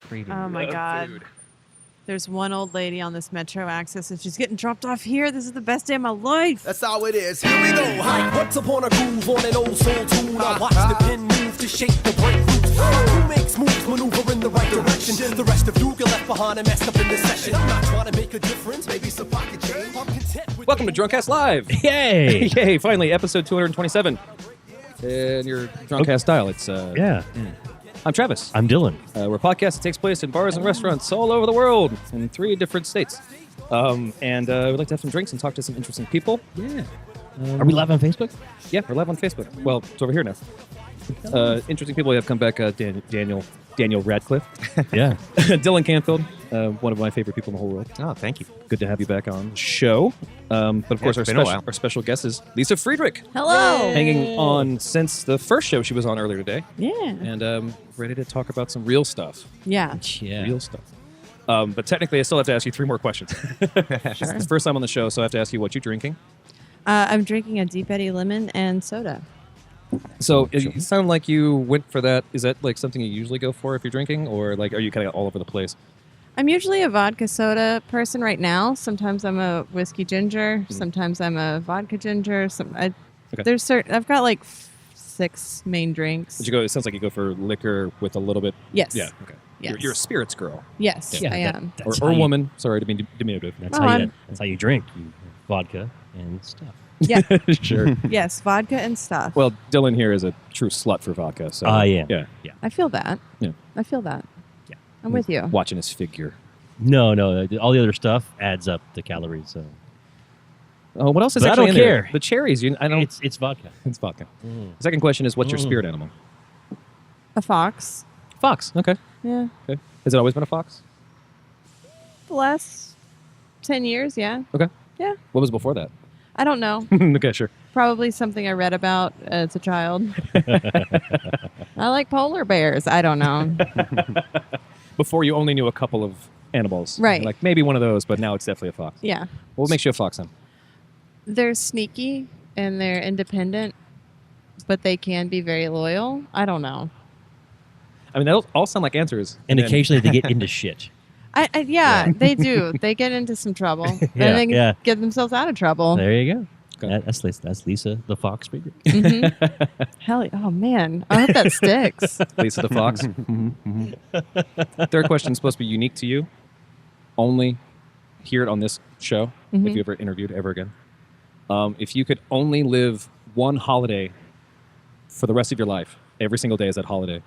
Friedrich. Oh my God. Food. There's one old lady on this metro access and she's getting dropped off here. This is the best day of my life. That's how it is. Here we go. Hi. Once upon a groove on an old soul tune. I watch the pen move to shape the breakthroughs. Who makes moves, maneuver in the right direction? The rest of you get left behind and messed up in this session. I'm not trying to make a difference. Maybe some pocket change. I'm content with Welcome to DrunkCast Live. Yay! Yay! Finally, episode 227. In your DrunkCast style. It's Yeah. I'm Travis. I'm Dylan. We're a podcast that takes place in bars and restaurants all over the world in 3 different states. And we'd like to have some drinks and talk to some interesting people. Yeah. Are we live on Facebook? Yeah, we're live on Facebook. Well, it's over here now. Interesting people have come back. Daniel Radcliffe. Yeah. Dylan Canfield, one of my favorite people in the whole world. Oh, thank you. Good to have you back on the show. But of course, it's been a while. our special guest is Lisa Friedrich. Hello. Hanging on since the first show she was on earlier today. Yeah. And ready to talk about some real stuff. Yeah. Yeah. Real stuff. But technically, I still have to ask you 3 more questions. It's the first time on the show, so I have to ask you what you're drinking. I'm drinking a Deep Eddy lemon and soda. So it sounded like you went for that. Is that like something you usually go for if you're drinking, or like are you kind of all over the place? I'm usually a vodka soda person right now. Sometimes I'm a whiskey ginger. Sometimes I'm a vodka ginger. Okay. I've got like 6 main drinks. Did you go? It sounds like you go for liquor with a little bit. Yes. Yeah. Okay. Yes. You're a spirits girl, Yes, Yeah, I am. or a woman. Sorry to be diminutive. That's Oh, how you drink. You vodka and stuff. Yeah. Sure. Yes, vodka and stuff. Well, Dylan here is a true slut for vodka. So Yeah. yeah. I feel that. Yeah. I feel that. Yeah. I'm with you. Watching his figure. No, all the other stuff adds up the calories. So Oh, what else is But I actually don't in there? care. The cherries. I don't. it's vodka. It's vodka. The second question is, what's your spirit animal? A fox. Fox. Okay. Yeah. Okay. Has it always been a fox? The last 10 years, yeah. Okay. Yeah. What was before that? I don't know. Okay, sure. Probably something I read about as a child. I like polar bears. I don't know. Before you only knew a couple of animals. Right. Like maybe one of those, but now it's definitely a fox. Yeah. What makes you a fox then? They're sneaky and they're independent, but they can be very loyal. I don't know. I mean, they all sound like answers. And then- occasionally they get into shit. Yeah, they do. They get into some trouble. And they yeah. get themselves out of trouble. There you go. Okay. That's Lisa the Fox Friedrich. Hell, oh man, I hope that sticks. Lisa the fox. Third question is supposed to be unique to you. Only hear it on this show if you ever interviewed ever again. If you could only live one holiday for the rest of your life, every single day is that holiday.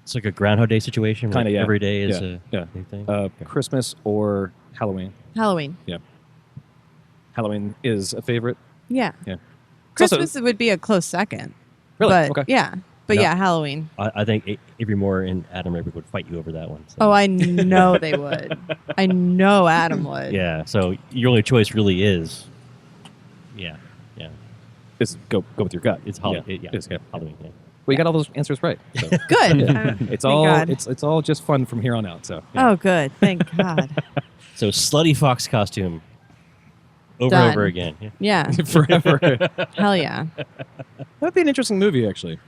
It's like a Groundhog Day situation. Where Kinda, yeah. Every day is Yeah. a new thing. Christmas or Halloween. Halloween. Yeah. Halloween is a favorite. Yeah. Yeah. It's also- Christmas would be a close second. Really? But, Okay. Yeah. But No. yeah, Halloween. I think Avery Moore and Adam River would fight you over that one. So. Oh, I know they would. I know Adam would. Yeah, so your only choice really is, yeah, Just go with your gut. it's Halloween. Yeah. Yeah, It's, yeah. Halloween. Yeah. Well, you got all those answers right. So. Good. It's Thank all God. it's all just fun from here on out. So yeah. Oh, good. Thank God. So slutty fox costume, over Done. and over again. Yeah. Yeah. forever. Hell yeah. That'd be an interesting movie, actually.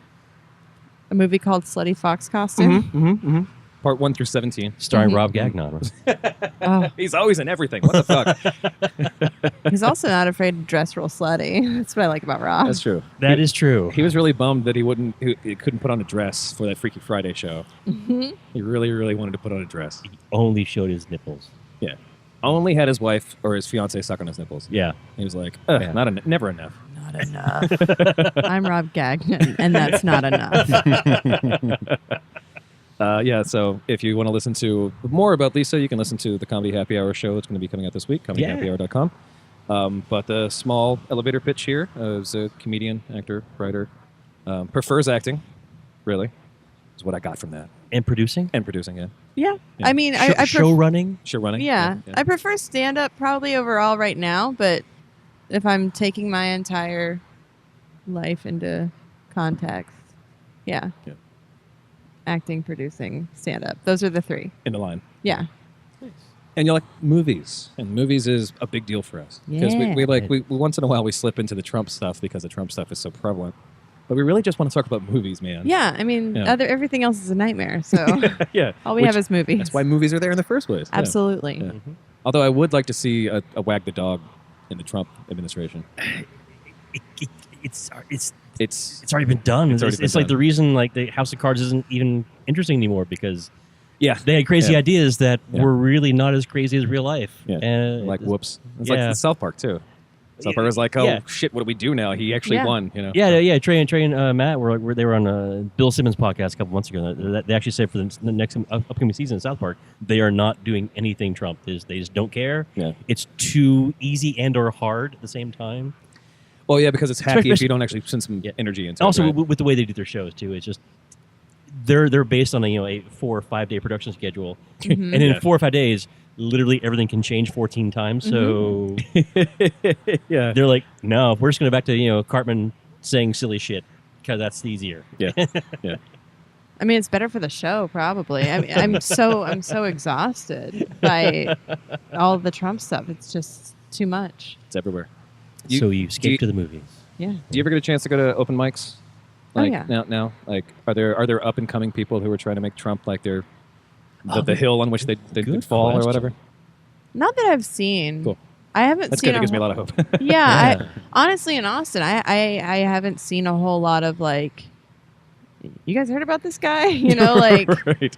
A movie called Slutty Fox Costume. Part 1 through 17. Starring Rob Gagnon. Oh, He's always in everything. What the fuck? he's also not afraid to dress real slutty. That's what I like about Rob. That's true. That is true. He was really bummed that he couldn't put on a dress for that Freaky Friday show. He really, really wanted to put on a dress. He only showed his nipples. Yeah. Only had his wife or his fiance suck on his nipples. Yeah. He was like, Yeah. never enough. Not enough. I'm Rob Gagnon, and that's not enough. Yeah, so if you want to listen to more about Lisa, you can listen to the Comedy Happy Hour show. It's going to be coming out this week, comedyhappyhour.com. But a small elevator pitch here as a comedian, actor, writer. Prefers acting, really, is what I got from that. And producing? And producing, yeah. Yeah. Yeah. I mean, I Show running? Sure running. Yeah. I prefer stand-up probably overall right now, but if I'm taking my entire life into context, yeah. Acting, producing, stand-up. Those are the 3. In the line. Yeah. And you're like, movies. And movies is a big deal for us. Because Yeah. we once in a while we slip into the Trump stuff because the Trump stuff is so prevalent. But we really just want to talk about movies, man. Yeah, I mean, Yeah. everything else is a nightmare. So Yeah. all we have is movies. That's why movies are there in the first place. Yeah. Absolutely. Yeah. Although I would like to see a wag the dog in the Trump administration. It's It's already been done. It's already been like done. the reason like the House of Cards isn't even interesting anymore because yeah, they had crazy Yeah. ideas that Yeah. were really not as crazy as real life. Yeah. And like whoops. It's yeah. like South Park too. South Park was like, oh Yeah. shit, what do we do now? He actually Yeah. won. You know. Yeah. Trey and Matt were they were on Bill Simmons' podcast a couple months ago. They actually said for the next upcoming season of South Park, they are not doing anything Trump. They just don't care. Yeah. It's too easy and or hard at the same time. Well, yeah, because it's hacky if Especially- you don't actually send some Yeah. energy into Also, it. Right? with the way they do their shows too, it's just they're based on a 4 or 5 day production schedule, and in Yeah. 4 or 5 days, literally everything can change 14 times. So yeah. they're like, no, we're just going to back to Cartman saying silly shit because that's easier. Yeah. Yeah. I mean, it's better for the show, probably. I mean, I'm so exhausted by all the Trump stuff. It's just too much. It's everywhere. So you do you- escape to the movies. Yeah. Do you ever get a chance to go to open mics? Oh, Like yeah. now, like are there up and coming people who are trying to make Trump like their the hill on which they Good fall question. or whatever? Not that I've seen. Cool. I haven't That's seen good. It gives me a whole- lot of hope. Yeah, Yeah. honestly, in Austin, I haven't seen a whole lot of like. You guys heard about this guy? Like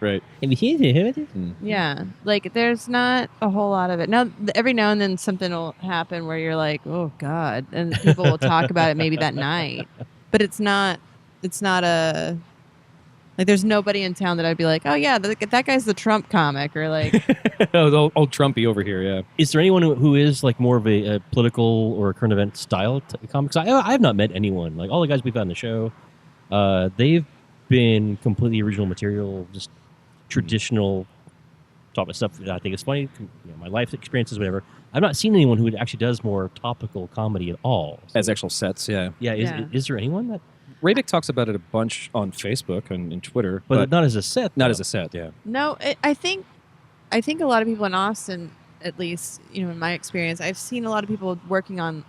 right. Have you seen it? yeah, like there's not a whole lot of it. Now, every now and then something will happen where you're like, oh God, and people will talk about it maybe that night, but it's not a. Like, there's nobody in town that I'd be like, oh yeah, that guy's the Trump comic, or like, Oh, old Trumpy over here. Yeah. Is there anyone who is like more of a political or current event style comic? 'Cause I have not met anyone. Like all the guys we've had on the show, they've been completely original material, just traditional type of stuff that I think is funny. My life experiences, whatever. I've not seen anyone who actually does more topical comedy at all. So, As actual sets. Yeah. yeah, Yeah. Is there anyone that? Raybick talks about it a bunch on Facebook and Twitter, But not as a set. not though. as a set. Yeah. no, I think a lot of people in Austin, at least, in my experience, I've seen a lot of people working on,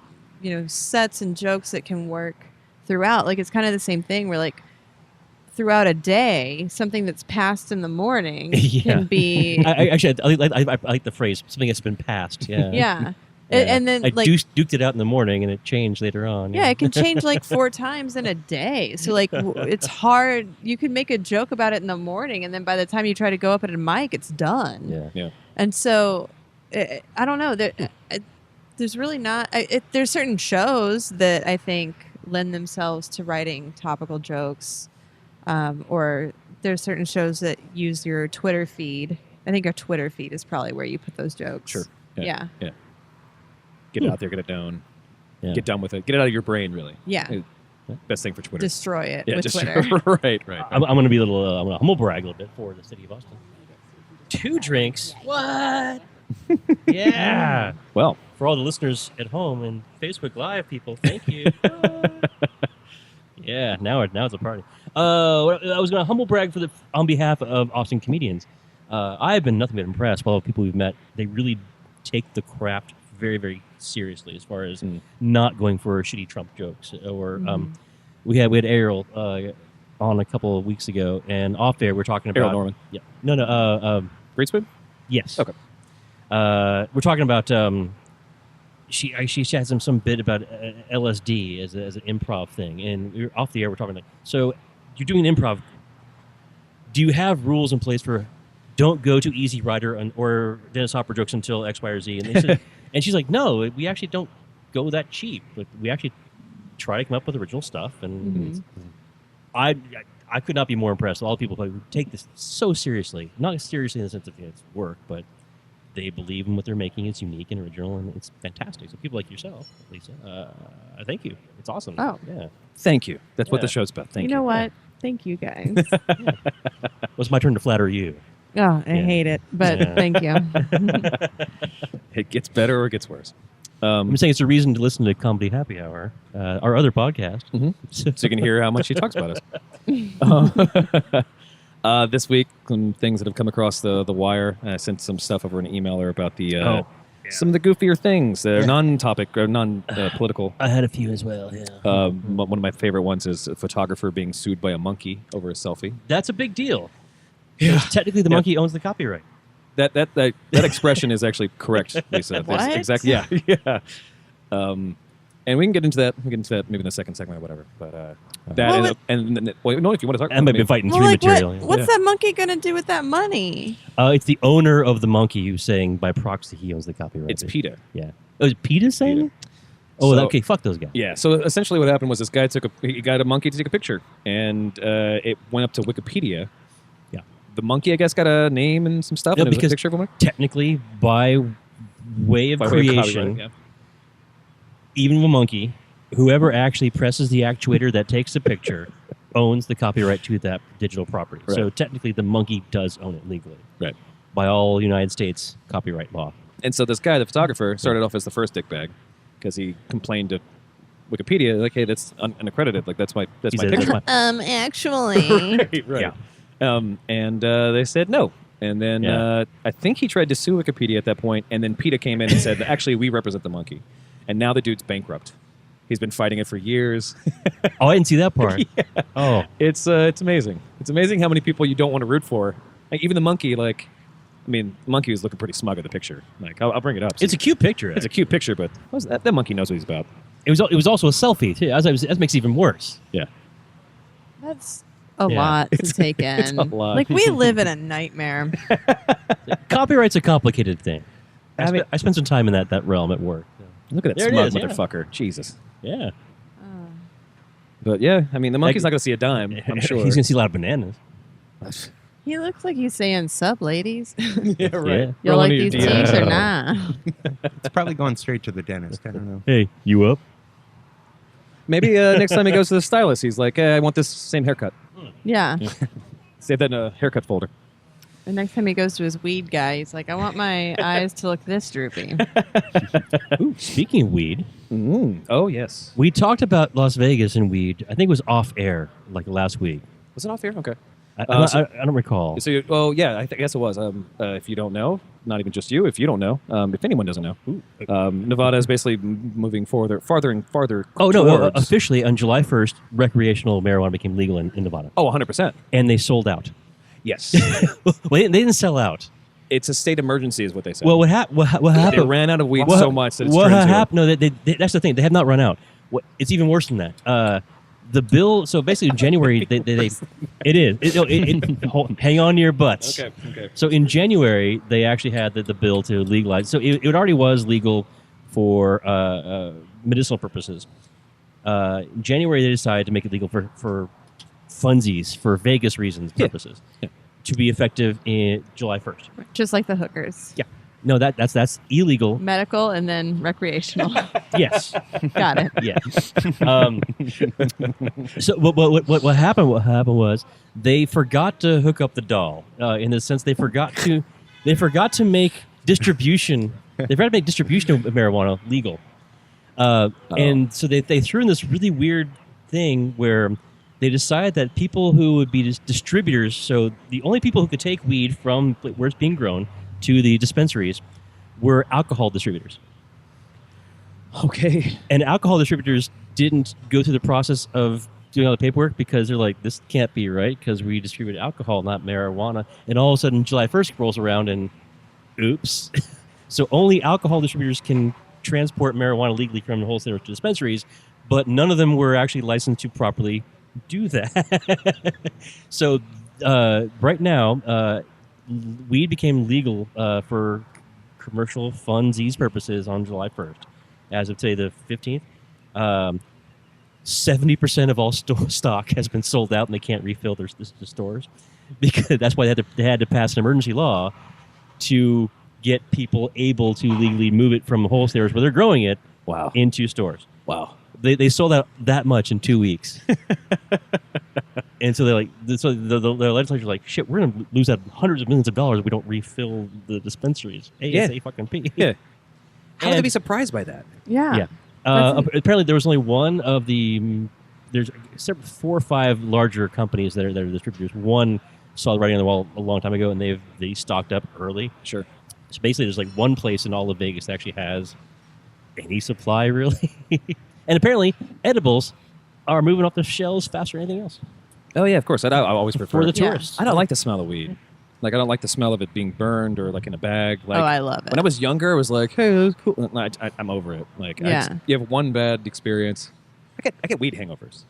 sets and jokes that can work throughout. Like, it's kind of the same thing where, like, throughout a day, something that's passed in the morning Yeah. can be. I like the phrase something that's been passed. Yeah. Yeah. Yeah. And then, I like, duked it out in the morning and it changed later on. yeah, it can change like 4 times in a day. So, like, it's hard. You could make a joke about it in the morning, and then by the time you try to go up at a mic, it's done. Yeah. Yeah. And so, I don't know. There's really not. There's certain shows that I think lend themselves to writing topical jokes, or there's certain shows that use your Twitter feed. I think our Twitter feed is probably where you put those jokes. Sure. Yeah. Yeah. Get it out there. Get it down. Yeah. Get done with it. Get it out of your brain. Really. Yeah. Best thing for Twitter. Destroy it yeah. with Just Twitter. right. I'm going to be a little. I'm going to humble brag a little bit for the city of Austin. 2 drinks. What? Yeah. Well. For all the listeners at home and Facebook Live people, thank you. Yeah. Now it's a party. I was going to humble brag on behalf of Austin comedians. I've been nothing but impressed by all the people we've met. They really take the craft very, very seriously as far as not going for shitty Trump jokes. Or we had Ariel on a couple of weeks ago, and off air we're talking about Ariel Norman. Yeah, no. Great Spoon? Yes. Okay. We're talking about she had some bit about LSD as an improv thing, and we were off the air. We're talking like, so you're doing improv. Do you have rules in place for don't go to Easy Rider or Dennis Hopper jokes until X, Y, or Z? And they said, and she's like, no, we actually don't go that cheap. But we actually try to come up with original stuff, and I could not be more impressed with all the people who take this so seriously. Not seriously in the sense of it's work, but they believe in what they're making. It's unique and original, and it's fantastic. So people like yourself, Lisa, thank you. It's awesome. Oh. Yeah. Thank you. That's what Yeah. the show's about. Thank You you. know what? Thank you, guys. Well, it's my turn to flatter you. Oh, I Yeah. hate it, but Yeah. thank you. It gets better or it gets worse. I'm saying it's a reason to listen to Comedy Happy Hour, our other podcast. So you can hear how much he talks about us. This week, some things that have come across the wire. I sent some stuff over an emailer about the some of the goofier things that are non-topic or non-political. I had a few as well. Yeah. One of my favorite ones is a photographer being sued by a monkey over a selfie. That's a big deal. Yeah. Technically, the monkey owns the copyright. That expression is actually correct, Lisa. What? Exactly. Yeah. And we can get into that. Maybe in the second segment or whatever. But that and if you want to talk, I might be fighting Well, through like, material. what's that monkey going to do with that money? It's the owner of the monkey who's saying by proxy he owns the copyright. It's PETA. Yeah. Oh, is PETA saying it? Oh, okay. Fuck those guys. Yeah. So essentially, what happened was this guy he got a monkey to take a picture, and it went up to Wikipedia. Yeah. The monkey, I guess, got a name and some stuff. And it was a picture of him. Technically, by way of creation, even a monkey, whoever actually presses the actuator that takes the picture owns the copyright to that digital property. Right. So technically, the monkey does own it legally. Right. By all United States copyright law. And so this guy, the photographer, started off as the first dickbag because he complained to Wikipedia, like, "Hey, that's unaccredited. Like, that's my picture." Actually, right. Yeah. And they said no. And then I think he tried to sue Wikipedia at that point, and then PETA came in and said, "Actually, we represent the monkey." And now the dude's bankrupt. He's been fighting it for years. Oh, I didn't see that part. Yeah. Oh, it's amazing. It's amazing how many people you don't want to root for. Like, even the monkey, the monkey was looking pretty smug at the picture. Like, I'll bring it up. It's a cute picture. It's a cute picture, but that monkey knows what he's about. It was also a selfie too. That makes it even worse. Yeah. that's a lot to take in. It's a lot. Like, we live in a nightmare. Copyright's a complicated thing. I spent some time in that realm at work. Look at that There smug it is, motherfucker. Jesus. Yeah. But yeah, I mean, the monkey's not going to see a dime, I'm sure. He's going to see a lot of bananas. He looks like he's saying, "Sup, ladies? Yeah, right. Yeah. You like these teeth or not?" It's probably going straight to the dentist. I don't know. Hey, you up? Maybe next time he goes to the stylist, he's like, "I want this same haircut." Yeah. Save that in a haircut folder. The next time he goes to his weed guy, he's like, "I want my eyes to look this droopy." Ooh, speaking of weed, Oh, yes. we talked about Las Vegas and weed. I think it was off air like last week. Was it off here? Okay. I don't recall. So, yeah, I guess it was. If you don't know, not even just you, if you don't know, if anyone doesn't know, Nevada is basically moving farther and farther. Oh, no. towards- Officially, on July 1st, recreational marijuana became legal in Nevada. Oh, 100%. And they sold out. Yes. Well, they didn't sell out. It's a state emergency is what they said. Well, what happened? They ran out of weed so much that it's what turned happened? No, that's the thing. They have not run out. It's even worse than that. The bill. So basically, in January, hang on to your butts. Okay. So in January, they actually had the bill to legalize. So it already was legal for medicinal purposes. In January, they decided to make it legal for funsies, for Vegas reasons, purposes, to be effective in July 1st. Just like the hookers. Yeah. No, that's illegal. Medical and then recreational. Yes. Got it. Yeah. So what happened? What happened was they forgot to hook up the doll. In the sense, they forgot to make distribution. They forgot to make distribution of marijuana legal. And so they threw in this really weird thing where they decided that people who would be distributors, so the only people who could take weed from where it's being grown to the dispensaries, were alcohol distributors. Okay. And alcohol distributors didn't go through the process of doing all the paperwork because they're like, this can't be right because we distribute alcohol, not marijuana. And all of a sudden, July 1st rolls around and oops. So only alcohol distributors can transport marijuana legally from the wholesalers to dispensaries, but none of them were actually licensed to properly do that. So right now, weed became legal for commercial funsies purposes on July 1st. As of today, the 15th, 70% of all stock has been sold out, and they can't refill the stores because that's why they had to pass an emergency law to get people able to legally move it from wholesalers where they're growing it into stores. Wow. They sold out that much in 2 weeks. And so the legislature's like, shit, we're going to lose out hundreds of millions of dollars if we don't refill the dispensaries. ASAP. Yeah. How would they be surprised by that? Yeah. Apparently there was only one of there's 4 or 5 larger companies that are distributors. One saw the writing on the wall a long time ago, and they stocked up early. Sure. So basically, there's like one place in all of Vegas that actually has any supply, really. And apparently, edibles are moving off the shelves faster than anything else Oh yeah, of course. I always prefer for the Yeah. tourists. I don't like the smell of weed. Like I don't like the smell of it being burned or like in a bag. Like Oh, I love it. when I was younger, it was like, hey, that's cool. I'm over it. Like Yeah. you have one bad experience. I get weed hangovers.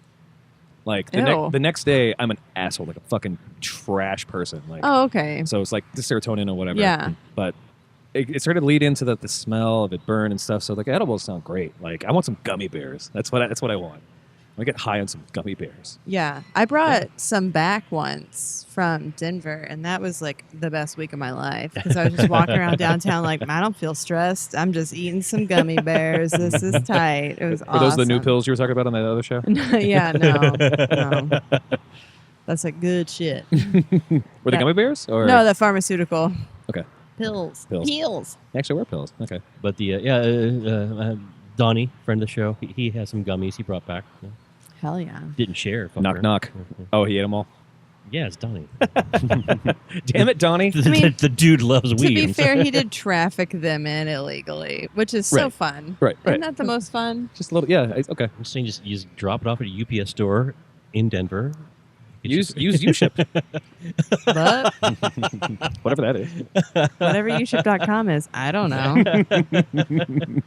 Like Ew. the next day, I'm an asshole, like a fucking trash person. Like Oh, okay. so it's like the serotonin or whatever. Yeah. But it started to lead into the smell of it burn and stuff. So like edibles sound great. Like I want some gummy bears. That's what I want. I get high on some gummy bears. Yeah. I brought some back once from Denver, and that was like the best week of my life because I was just walking around downtown like, I don't feel stressed. I'm just eating some gummy bears. This is tight. It was awesome. Are those the new pills you were talking about on that other show? Yeah, no. That's like good shit. Were they gummy bears? Or No, the pharmaceutical. Okay. Pills. Pills. Pills. They actually were pills. Okay. But Donnie, friend of the show, he has some gummies he brought back. Yeah. Hell yeah. Didn't share. Knock fucker. knock. Oh, he ate them all. Yeah, it's Donnie. Damn it, Donnie. the, mean, the dude loves weed. To be I'm fair, sorry. he did traffic them in illegally, which is so Right. fun. Right. Isn't that the most fun? Just a little. Yeah. Okay. I'm saying you just drop it off at a UPS store in Denver. Use UShip. But Whatever that is. whatever uship.com is, I don't know.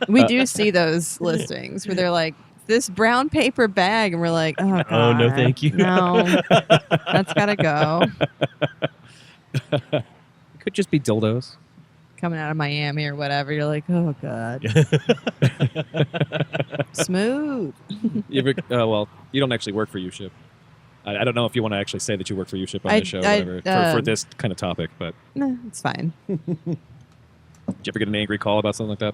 We do see those listings where they're like, this brown paper bag, and we're like, oh, God. Oh, no, thank you. No, that's got to go. It could just be dildos. Coming out of Miami or whatever, you're like, oh, God. Smooth. You ever, well, you don't actually work for UShip. I don't know if you want to actually say that you work for UShip on I- this show or I, whatever for this kind of topic, but No, it's fine. did you ever get an angry call about something like that?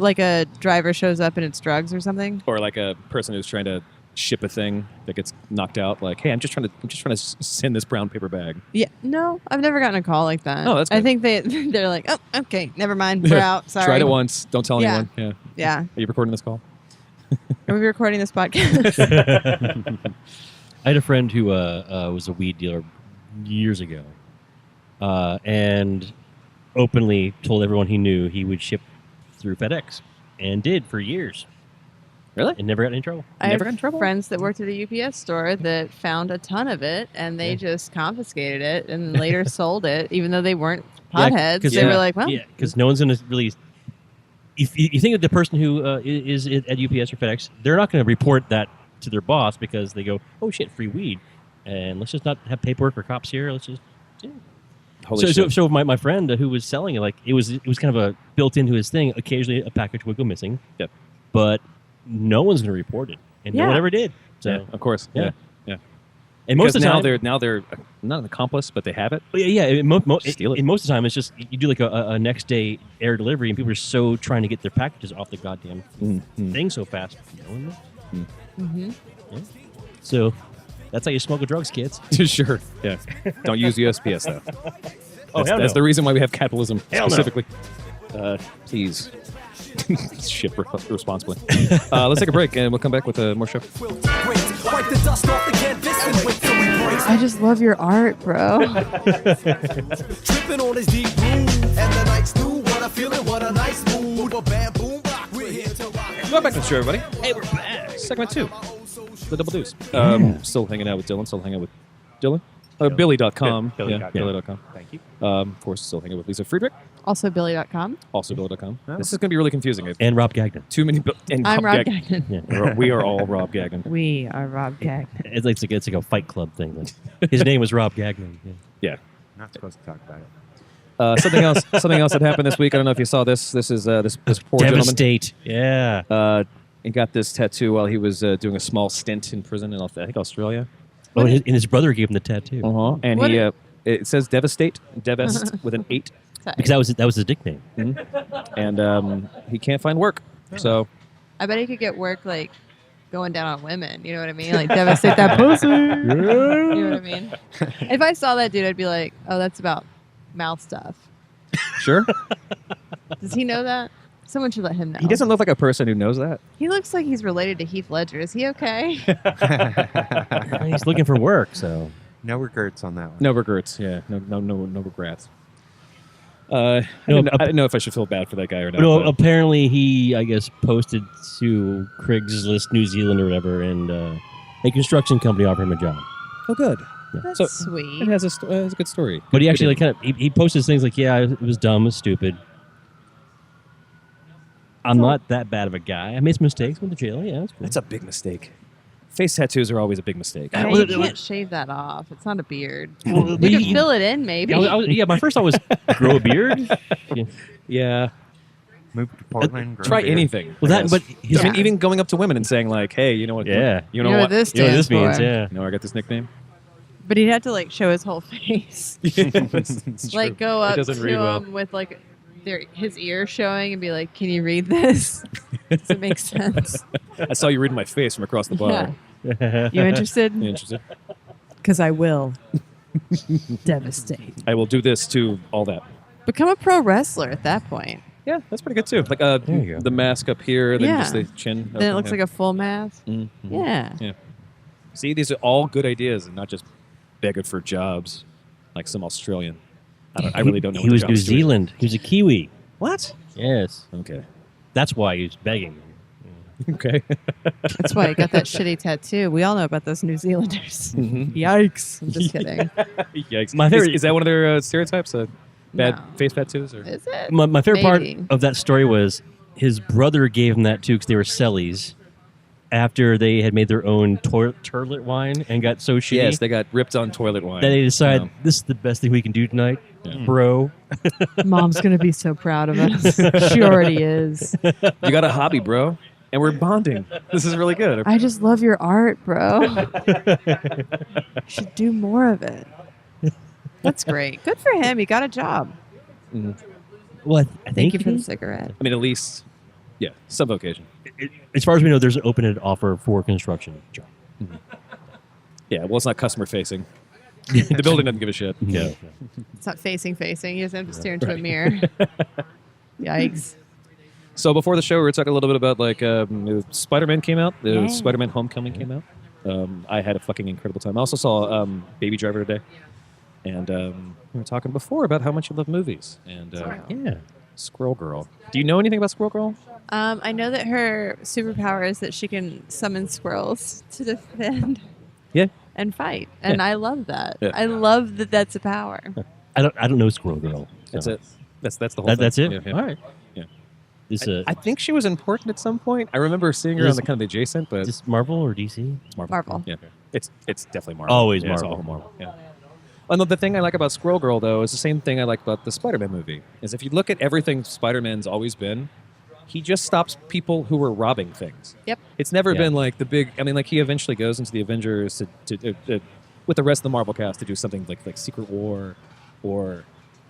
Like a driver shows up and it's drugs or something. Or like a person who's trying to ship a thing that gets knocked out, like, hey, I'm just trying to send this brown paper bag. Yeah, no, I've never gotten a call like that. Oh, that's I good. think they're like, oh, okay, never mind, we're out. Sorry. Tried it once, don't tell Yeah. anyone. Yeah. Yeah, Are you recording this call? are we recording this podcast? I had a friend who was a weed dealer years ago, and openly told everyone he knew he would ship through FedEx, and did for years, Really? and never got in trouble. I Never have got in trouble? friends that worked at a UPS store that found a ton of it, and they just confiscated it and later sold it, even though they weren't potheads. 'cause, They were like, well, yeah, because no one's going to really. If you think that the person who is at UPS or FedEx, they're not going to report that to their boss because they go, "Oh shit, free weed," and let's just not have paperwork or cops here. Let's just. Yeah. Holy shit. So my friend who was selling it, like it was kind of a built into his thing. Occasionally, a package would go missing. Yep. But no one's going to report it, and no Yeah. one ever did. So Yeah, of course. Yeah. Yeah. and most Because of the time, now they're not an accomplice, but they have it. Steal it. Most of the time, it's just you do like a next day air delivery, and people are so trying to get their packages off the goddamn thing so fast. No one knows. mm-hmm. Yeah. So that's how you smuggle drugs, kids. Sure. Yeah. Don't use USPS though. hell That's no. the reason why we have capitalism Hell no. specifically. Please ship responsibly. Let's take a break and we'll come back with more show. Wipe the dust off the canvas and wait till we break. I just love your art, bro. Tripping on his deep groove. And the night's new. What a feeling, what a nice mood. A bam, boom, rock. We're here to rock. Welcome back to the show, everybody. Hey, we're back. Segment 2. The Double Deuce. Still hanging out with Dylan. Still hanging out with Dylan. Billy.com. Billy.com. Yeah, Billy.com. Thank you. Of course, still hanging with Lisa Friedrich. Also, Billy.com. Also Billy.com. This is going to be really confusing. And Rob Gagnon. Too many. And I'm Rob Gagnon. Gagnon. Yeah. We are all Rob Gagnon. We are Rob Gagnon. It's like a Fight Club thing. Like, his name was Rob Gagnon. Yeah. Yeah. Not supposed to talk about it. Something else that happened this week. I don't know if you saw this. This is this poor gentleman. Devastate. Yeah. He got this tattoo while he was doing a small stint in prison in I think Australia. Oh, and his brother gave him the tattoo And What he it says devastate, devest with an 8, because that was his nickname. and he can't find work. So I bet he could get work like going down on women. You know what I mean? Like devastate that pussy. You know what I mean? If I saw that dude, I'd be like, oh, that's about mouth stuff. sure, Does he know that? Someone should let him know. he doesn't look like a person who knows that. He looks like he's related to Heath Ledger. Is he okay? He's looking for work, so No regrets on that one. No regrets. Yeah, no regrets. I didn't know if I should feel bad for that guy or not. No, but- apparently he, I guess, posted to Craigslist New Zealand or whatever, and a construction company offered him a job. oh, good. That's So- sweet. It has a good story. But he Good actually info. he posted things like, yeah, it was dumb, it was stupid. I'm not that bad of a guy. I made some mistakes, went to jail. Yeah, that's cool. That's a big mistake. Face tattoos are always a big mistake. Yeah, Well, you can't shave that off. It's not a beard. Well, You maybe- can fill it in, maybe. yeah, my first thought was grow a beard. Yeah. Yeah. Move to Portland. grow Try a beard. anything. Well, I that, guess. but his, I mean, even going up to women and saying like, "Hey, you know what? Yeah. You know You know what? this you know what this stands means, for. yeah. You know, I got this nickname. But he'd have to like show his whole face. It's Like true. go It up doesn't to read well. him with like his ear showing and be like, "Can you read this? Does it make sense? I saw you reading my face from across the bar. You interested? You interested? Because I will devastate. I will do this to all that. Become a pro wrestler at that point. Yeah, that's pretty good too. Like There you go. the mask up here, then Yeah. just the chin. Then it looks like a full mask. Mm-hmm. Yeah. See, these are all good ideas, and not just begging for jobs like some Australian. I really don't know. He what was the New job's doing. Zealand. He was a Kiwi. What? Yes, Okay. that's why he was begging. Okay. That's why he got that shitty tattoo. We all know about those New Zealanders. Yikes. I'm just kidding. Yikes. My favorite- is that one of their stereotypes? Bad No. face tattoos? Or? Is it? My favorite part Maybe. of that story was his brother gave him that too because they were cellies after they had made their own toilet wine and got so shitty Yes, they got ripped on toilet wine. that they decided Yeah. this is the best thing we can do tonight, Yeah. bro. Mom's going to be so proud of us. She already is. You got a hobby, bro, and we're bonding. This is really good. I just love your art, bro. You should do more of it. That's great. Good for him. He got a job. Well, I Thank think you for the cigarette. I mean, at least, yeah, some vocation. as far as we know, there's an open-ended offer for a construction job. Yeah, well, it's not customer facing. The building doesn't give a shit. No. It's not facing. You just have to stare into a mirror. Yikes. So before the show, we were talking a little bit about like Spider-Man came out. Yay. Spider-Man: Homecoming came out. I had a fucking incredible time. I also saw Baby Driver today, and we were talking before about how much you love movies. And Yeah. Squirrel Girl. Do you know anything about Squirrel Girl? I know that her superpower is that she can summon squirrels to defend Yeah. and fight, and Yeah. I love that. Yeah. I love that that's a power. I don't know Squirrel Girl. That's so. it. That's the whole thing. That's it. Yeah, yeah. All right. Yeah. This I think she was important at some point. I remember seeing her on Is- the kind of adjacent, but this Marvel or DC? it's Marvel. Marvel. Yeah, it's definitely Marvel. Always Yeah, it's Marvel. all Marvel. Yeah. And the thing I like about Squirrel Girl, though, is the same thing I like about the Spider-Man movie. Is if you look at everything Spider-Man's always been, he just stops people who were robbing things. Yep. It's never Yeah. been like the big. I mean, like he eventually goes into the Avengers to with the rest of the Marvel cast to do something like Secret War, or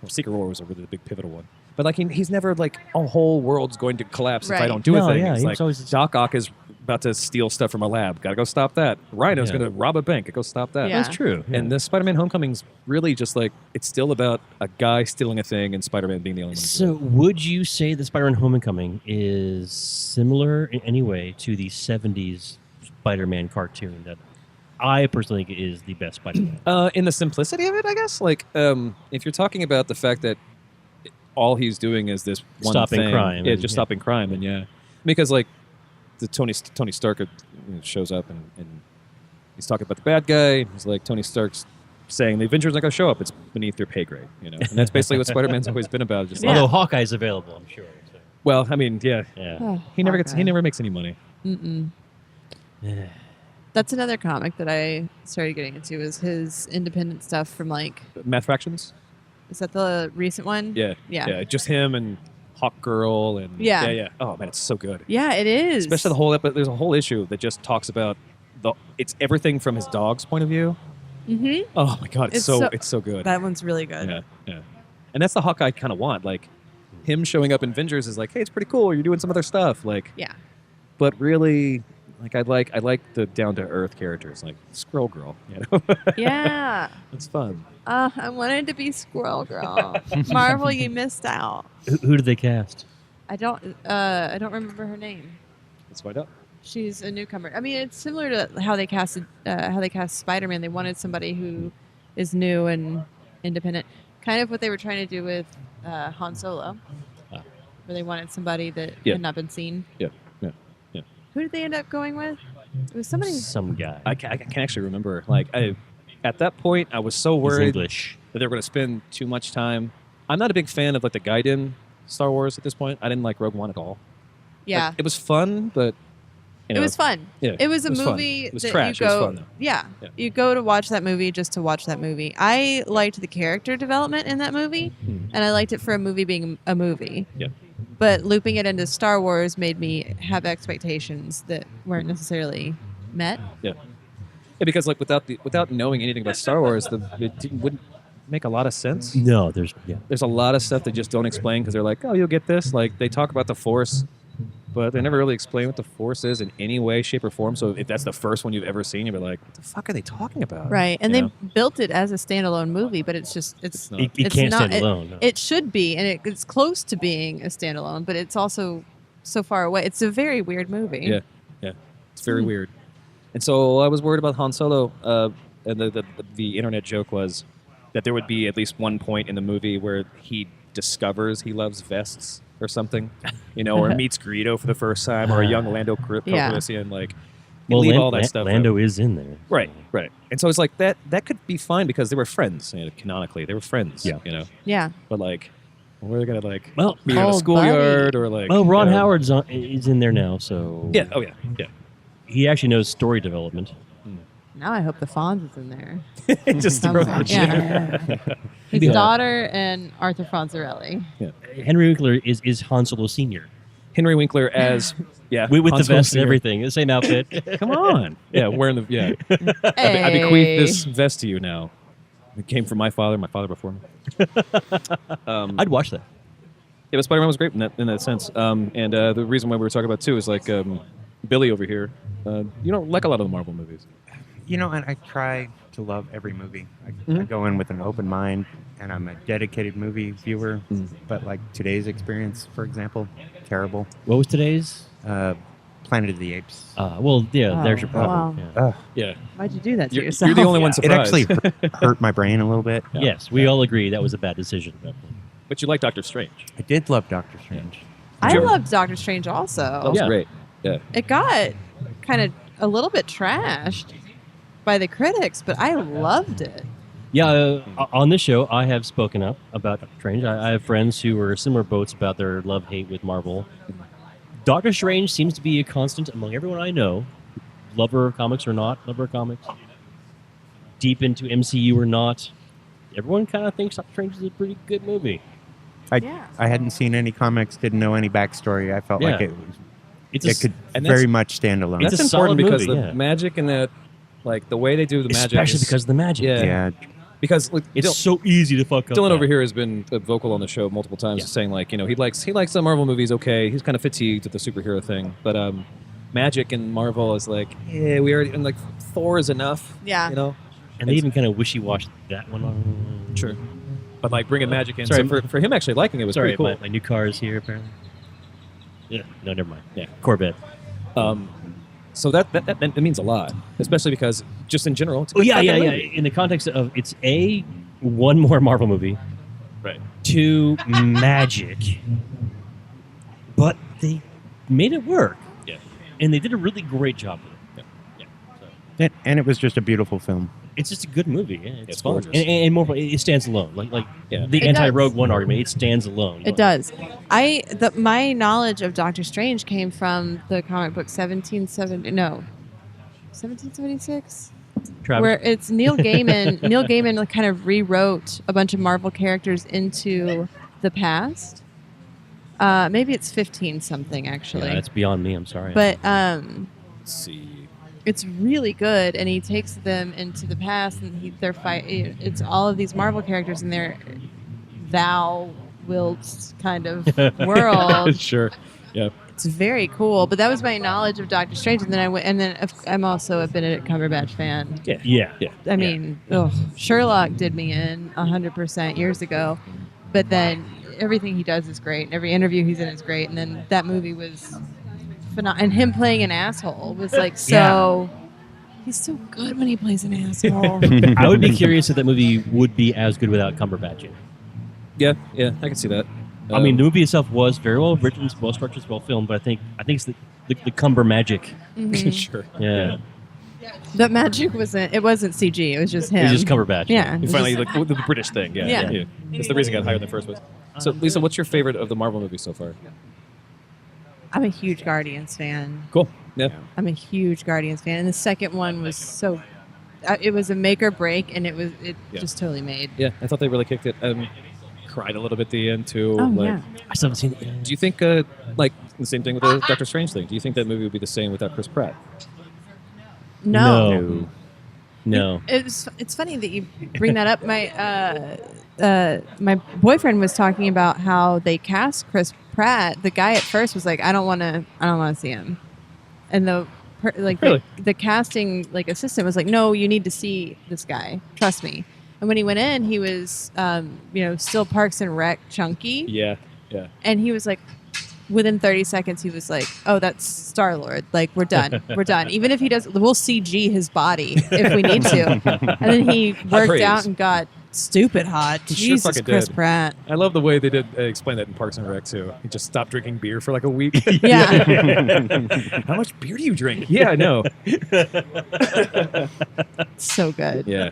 Secret War was a really big pivotal one. But like he's never like a whole world's going to collapse if I Right. don't do No, a thing. yeah, It's he like was always- Doc Ock is about to steal stuff from a lab. Got to go stop that. Rhino's Yeah. going to rob a bank. Go stop that. Yeah. That's true. Yeah. And the Spider-Man: Homecoming's really just like it's still about a guy stealing a thing and Spider-Man being the only one. to do So, it. would you say that Spider-Man: Homecoming is similar in any way to the '70s Spider-Man cartoon that I personally think is the best Spider-Man? In the simplicity of it, I guess. Like, if you're talking about the fact that all he's doing is this one Stopping thing, crime yeah, and- just yeah. stopping crime, then yeah, because like the Tony Stark shows up and he's talking about the bad guy. He's like Tony Stark's saying the Avengers aren't going to show up. It's beneath their pay grade, and that's basically what Spider-Man's always been about. Just Yeah. like, Although Hawkeye's available, I'm sure. So, well, I mean, yeah, yeah. he never Hawkeye. makes any money. Mm-mm. Yeah. That's another comic that I started getting into. Is his independent stuff from like? Math Fractions. Is that the recent one? Yeah, Yeah. just him and Hawk Girl and Yeah. yeah. Oh man, it's so good. Yeah, it is. Especially the whole there's a whole issue that just talks about it's everything from his dog's point of view. Mm-hmm. Oh my god, It's it's so good. That one's really good. Yeah. And that's the Hawk I kind of want. Like him showing up in Avengers is like, hey, it's pretty cool. You're doing some other stuff. Like, Yeah. but really, like I like the down to earth characters, like Squirrel Girl. You know, Yeah. it's fun. I wanted to be Squirrel Girl. Marvel, you missed out. Who did they cast? I don't remember her name. Let's find out. She's a newcomer. I mean, it's similar to how they cast Spider-Man. They wanted somebody who is new and independent. Kind of what they were trying to do with Han Solo, Ah. where they wanted somebody that Yeah. had not been seen. Yeah. Who did they end up going with? It was somebody. Some guy. I can't actually remember. Like, at that point, I was so He's worried English. that they were going to spend too much time. I'm not a big fan of like the Gaiden Star Wars at this point. I didn't like Rogue One at all. Yeah, Like, it was fun, but it was fun. Yeah, It was a fun. movie It was that trash. you It go. was fun, though. Yeah, Yeah. you go to watch that movie just to watch that movie. I liked the character development in that movie, and I liked it for a movie being a movie. Yeah. But looping it into Star Wars made me have expectations that weren't necessarily met. Yeah, because like without knowing anything about Star Wars, wouldn't make a lot of sense. No, there's There's a lot of stuff they just don't explain because they're like, oh, you'll get this. Like they talk about the Force, but they never really explain what the Force is in any way, shape, or form. So if that's the first one you've ever seen, you'll be like, what the fuck are they talking about? Right, and You they know? built it as a standalone movie, but it's not. it it's can't not- stand alone. No. It should be, and it's close to being a standalone, but it's also so far away. It's a very weird movie. Yeah, it's very weird. And so I was worried about Han Solo, and the internet joke was that there would be at least one point in the movie where he discovers he loves vests or something, or meets Greedo for the first time, or a young Lando Calrissian, like you leave all that stuff. Lando is in there. Right. And so it's like that could be fine because they were friends, canonically. They were friends, Yeah. Yeah. But like, we're going to like Well, meet at a Oh, schoolyard buddy. or like... well, Ron Howard's is in there now, so Yeah, oh yeah. he actually knows story development. Now I hope the Fonz is in there. Just throw Somehow. the chair. Yeah. His Yeah. daughter and Arthur Fonzarelli. Henry Winkler is Han Solo Senior Henry Winkler as... Yeah, with Han the Solo vest and Sr. everything, the same outfit. Come on. Yeah, wearing the... Yeah. Hey. I bequeath this vest to you now. It came from my father before me. I'd watch that. Yeah, but Spider-Man was great in that sense. And the reason why we were talking about it, too, is like Billy over here. You don't like a lot of the Marvel movies. And I try to love every movie. I go in with an open mind, and I'm a dedicated movie viewer. But like today's experience, for example, terrible. What was today's? Planet of the Apes. Well, yeah, Oh, there's your problem. wow. Yeah. Yeah. Why'd you do that to You're yourself? the only one It surprised. actually hurt my brain a little bit. Yes, we all agree that was a bad decision. But you like Doctor Strange. I did love Doctor Strange. I Did you ever- loved Doctor Strange also. That was Yeah. great. Yeah. It got kind of a little bit trashed by the critics, but I loved it. Yeah, on this show, I have spoken up about Doctor Strange. I have friends who are similar boats about their love-hate with Marvel. Doctor Strange seems to be a constant among everyone I know, lover of comics or not, lover of comics, deep into MCU or not. Everyone kind of thinks Doctor Strange is a pretty good movie. Yeah. I hadn't seen any comics, didn't know any backstory. I felt like Yeah. It could and that's- very much stand alone. It's That's a important solid because movie, the yeah. magic and that, like the way they do the magic, Especially is- because of the magic. Yeah. yeah, because like, It's so easy to fuck up. Dylan that. over here has been vocal on the show multiple times, Yeah. saying like, he likes the Marvel movies. Okay, he's kind of fatigued with the superhero thing, but magic and Marvel is like, yeah, we already, and like Thor is enough. Yeah. And they even kind of wishy-washed that one on. Sure. But like bringing magic in, Sorry, so for him actually liking it was Sorry, pretty cool. my new car is here, apparently. Yeah, no, never mind. Yeah, Corvette. So that means a lot, especially because just in general. It's a Oh good yeah, fucking yeah, yeah. movie. In the context of it's one more Marvel movie, Right. 2 magic, but they made it work, Yeah. and they did a really great job with it. Yeah. So, and it was just a beautiful film. It's just a good movie. Yeah, it's fun, gorgeous. and more. It stands alone. Like Yeah. the It anti-Rogue does. One argument. It stands alone. It does. My knowledge of Doctor Strange came from the comic book 1776, Travis. where it's Neil Gaiman. Neil Gaiman like, kind of rewrote a bunch of Marvel characters into the past. Maybe it's 15 something actually, Yeah, that's beyond me. I'm sorry. but let's see. it's really good, and he takes them into the past, and they're fight. It's all of these Marvel characters in their thou wilt kind of world. Sure. Yeah. It's very cool. But that was my knowledge of Doctor Strange, and then I went, and then I'm also a Benedict Cumberbatch fan. yeah. I mean, Sherlock did me in 100% years ago, but then everything he does is great, and every interview he's in is great, and then that movie was phenomenal. And him playing an asshole was like so He's so good when he plays an asshole. I would be curious if that movie would be as good without Cumberbatch in it. Yeah, I can see that. I mean, the movie itself was very well written, well structured, well filmed, but I think it's the Cumber magic. Sure. Yeah. The magic wasn't CG. It was just him. It was just Cumberbatch. Yeah. You finally like the British thing. Yeah. Yeah. That's the reason it got higher in the first place. So, Lisa, what's your favorite of the Marvel movies so far? I'm a huge Guardians fan. Cool. Yeah. I'm a huge Guardians fan, and the second one was so. It was a make or break, and it just totally made. Yeah, I thought they really kicked it. Cried a little bit at the end too. Oh like, yeah. I still haven't seen it yet. Do you think like the same thing with the Doctor Strange thing? Do you think that movie would be the same without Chris Pratt? No. No. It's funny that you bring that up. My boyfriend was talking about how they cast Chris Pratt. The guy at first was like, I don't want to see him, and Really? the casting assistant was like, no, you need to see this guy. Trust me. And when he went in, he was still Parks and Rec chunky. Yeah. And he was like, within 30 seconds, he was like, oh, that's Star-Lord. Like, we're done. We're done. Even if he does, we'll CG his body if we need to. And then he worked praise. out and got stupid hot. He sure Jesus, fucking Chris did. Pratt. I love the way they did explain that in Parks and Rec too. He just stopped drinking beer for like a week. Yeah. How much beer do you drink? Yeah, I know. So good. Yeah.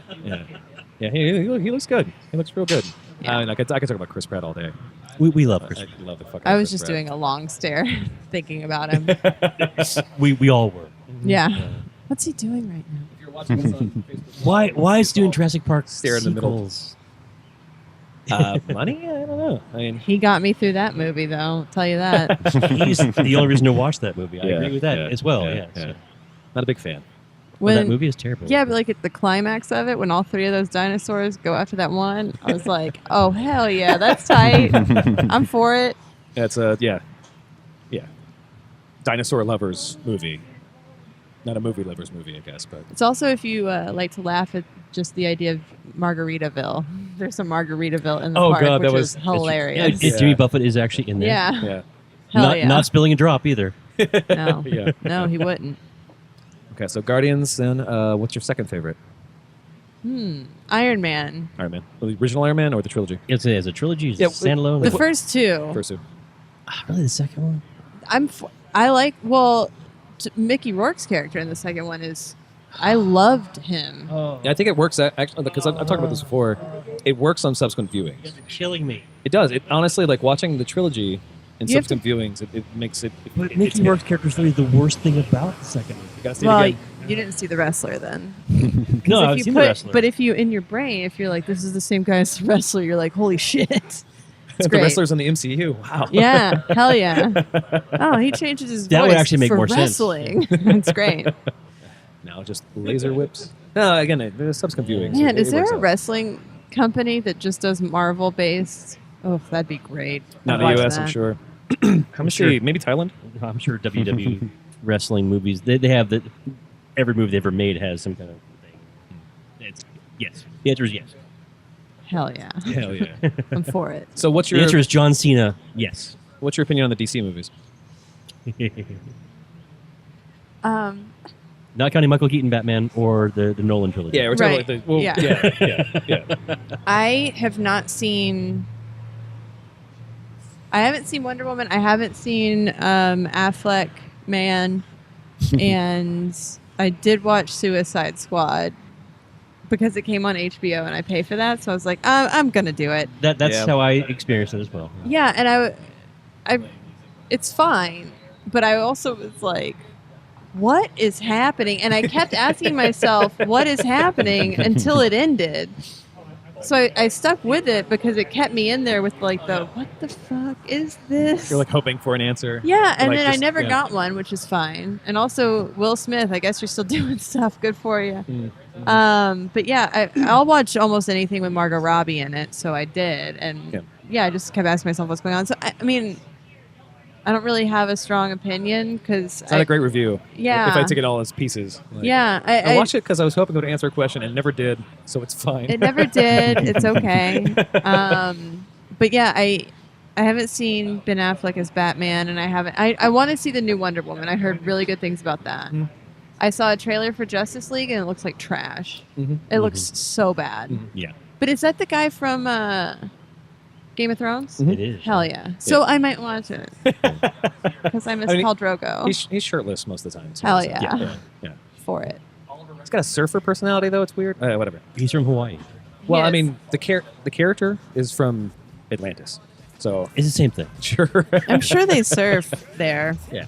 He looks good. He looks real good. Yeah. I mean, I could talk about Chris Pratt all day. We love Chris. I love the fucking. I was Chris just Pratt. doing a long stare thinking about him. We all were. Yeah. What's he doing right now? If you're watching this on Facebook, Why is doing Jurassic Park Stare in the middle. sequels? Money? I don't know. I mean, He got me through that movie, though. I'll tell you that. He's the only reason to watch that movie. I Yeah, agree with that yeah, as well. yeah, Yeah. yeah. Not a big fan. Well, that movie is terrible. Yeah, but like at the climax of it, when all three of those dinosaurs go after that one, I was like, oh, hell yeah, that's tight. I'm for it. That's yeah. Dinosaur lovers movie. Not a movie lovers movie, I guess, but It's also if you like to laugh at just the idea of Margaritaville. There's some Margaritaville in the Oh, park, God, which that is was hilarious. Yeah, Jimmy Buffett is actually in there. Yeah. yeah. Hell not, yeah. not spilling a drop either. No. Yeah. No, he wouldn't. Okay, so Guardians. Then, what's your second favorite? Iron Man. Iron Man, the original Iron Man, or the trilogy? It's a trilogy. It's Yeah, standalone. The first two. First two. Really, the second one? I like, Mickey Rourke's character in the second one is, I loved him. Oh, Yeah, I think it works actually because I've talked about this before. It works on subsequent viewings. you're killing me. It does. It honestly, like watching the trilogy and You have subsequent viewings, it makes it. But it's Mickey hit. Rourke's character is really the worst thing about the second movie. You gotta see Well, it again. you didn't see The Wrestler then. No, If I've you seen The Wrestler. But if you, in your brain, if you're like, this is the same guy as The Wrestler, you're like, holy shit. It's The great. wrestlers in the MCU. Wow. Yeah, hell yeah. Oh, he changes his That voice would actually make for more sense. wrestling. It's great. Now just laser whips. No, again, there's subsequent viewings. Man, It is there works a out. wrestling company that just does Marvel based? Oh, that'd be great. Not I'd in the watch U.S. I'm that. sure. How much? sure. Maybe Thailand. I'm sure WWE wrestling movies, they have that. Every movie they ever made has some kind of thing. It's yes. The answer is yes. Hell yeah. Hell yeah. I'm for it. So what's The your answer is John Cena. Yes. what's your opinion on the DC movies? Not counting Michael Keaton Batman or the Nolan trilogy. Yeah, we're talking Right. about yeah. I have not seen. I haven't seen Wonder Woman. I haven't seen Affleck Man, and I did watch Suicide Squad because it came on HBO and I pay for that. So I was like, I'm gonna do it. That's Yeah. how I experienced it as well. Yeah, and I, it's fine, but I also was like, what is happening? And I kept asking myself, what is happening until it ended. So I stuck with it because it kept me in there with like what the fuck is this? You're like hoping for an answer. Yeah, and like then I just- never yeah. got one, which is fine. And also Will Smith, I guess you're still doing stuff. Good for you. But yeah, I'll watch almost anything with Margot Robbie in it, so I did. And yeah, I just kept asking myself what's going on. So I mean, I don't really have a strong opinion because It's not a great review. Yeah. If I take it all as pieces. Like, yeah, I watched it because I was hoping it would answer a question and it never did, so it's fine. It never did. It's okay. But yeah, I haven't seen Ben Affleck as Batman, and I want to see the new Wonder Woman. I heard really good things about that. I saw a trailer for Justice League and it looks like trash. Mm-hmm. It looks so bad. Yeah, But is that the guy from Game of Thrones? it is. Hell yeah. So I might watch it. Because I miss Khal Drogo. He's shirtless most of the time. So Hell so- yeah. yeah. For it. He's got a surfer personality though. It's weird. Whatever. He's from Hawaii. Well, I Yes. mean, the character is from Atlantis, so It's the same thing. sure. I'm sure they surf there. Yeah.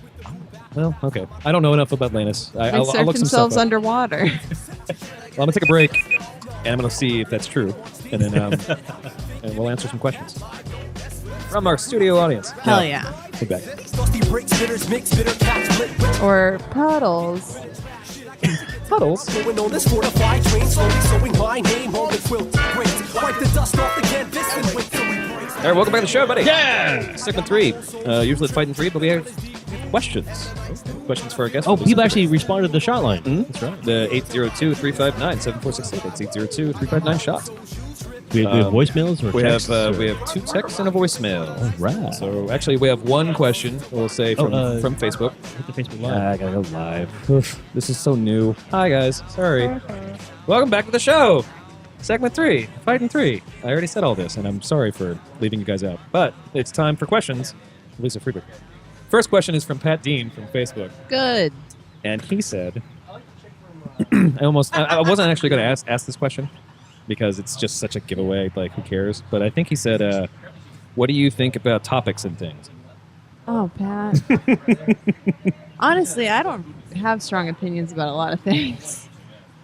Well, okay. I don't know enough about Atlantis. They I'll surf look some themselves stuff up. underwater. Well, I'm gonna take a break, and I'm gonna see if that's true, and then and we'll answer some questions from our studio audience. Hell No, yeah. we're back. Dusty bricks, bitters, mix, bitter cats, split, whip. Or puddles. Puddles. Going on this fortified train, slowly sewing my name on the quilt braids. Wipe the dust off the canvas and wait till we break. All right, welcome back to the show, buddy. Yeah. Segment 3. Usually it's fighting 3, but we have questions. Questions for our guests. Oh, people actually responded to the shot line. Mhm. That's right. The 802-359-7468. That's 802-359-SHOT. We have voicemails or We texts, have or- we have 2 texts and a voicemail. All right. So actually, we have 1 question. We'll say from Facebook. Hit the Facebook Live. I gotta go live. Oof, this is so new. Hi guys. Sorry. Welcome back to the show. Segment 3, fighting 3. I already said all this, and I'm sorry for leaving you guys out. But it's time for questions. Lisa Friedrich. First question is from Pat Dean from Facebook, Good. and he said, I wasn't actually going to ask this question because it's just such a giveaway. Like, who cares? But I think he said, "What do you think about topics and things?" Oh, Pat. Honestly, I don't have strong opinions about a lot of things.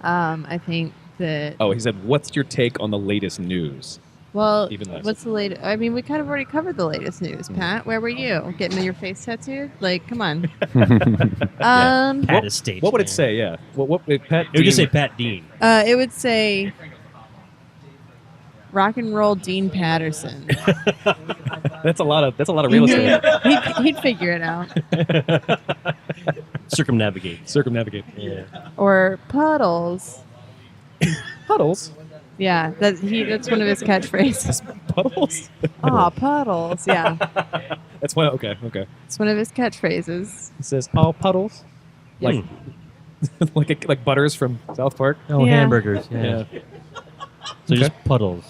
I think that, Oh, he said, "What's your take on the latest news?" well, even less. what's the latest? I mean, we kind of already covered the latest news, Pat. Where were you? Getting your face tattooed? Like, come on. Pat is stage. What would it name. say? Yeah. What Pat? It would just Dean- say Pat Dean. It would say rock and roll Dean Patterson. That's a lot of real estate. He'd figure it out. Circumnavigate. Circumnavigate. Yeah. Or Puddles. Puddles. Yeah, that's one of his catchphrases. Puddles. Aw, Puddles. Yeah, That's one. Okay. it's one of his catchphrases. It says, "Oh, puddles," like Hmm. like Butters from South Park. Oh, Yeah. hamburgers. Yeah. So just puddles.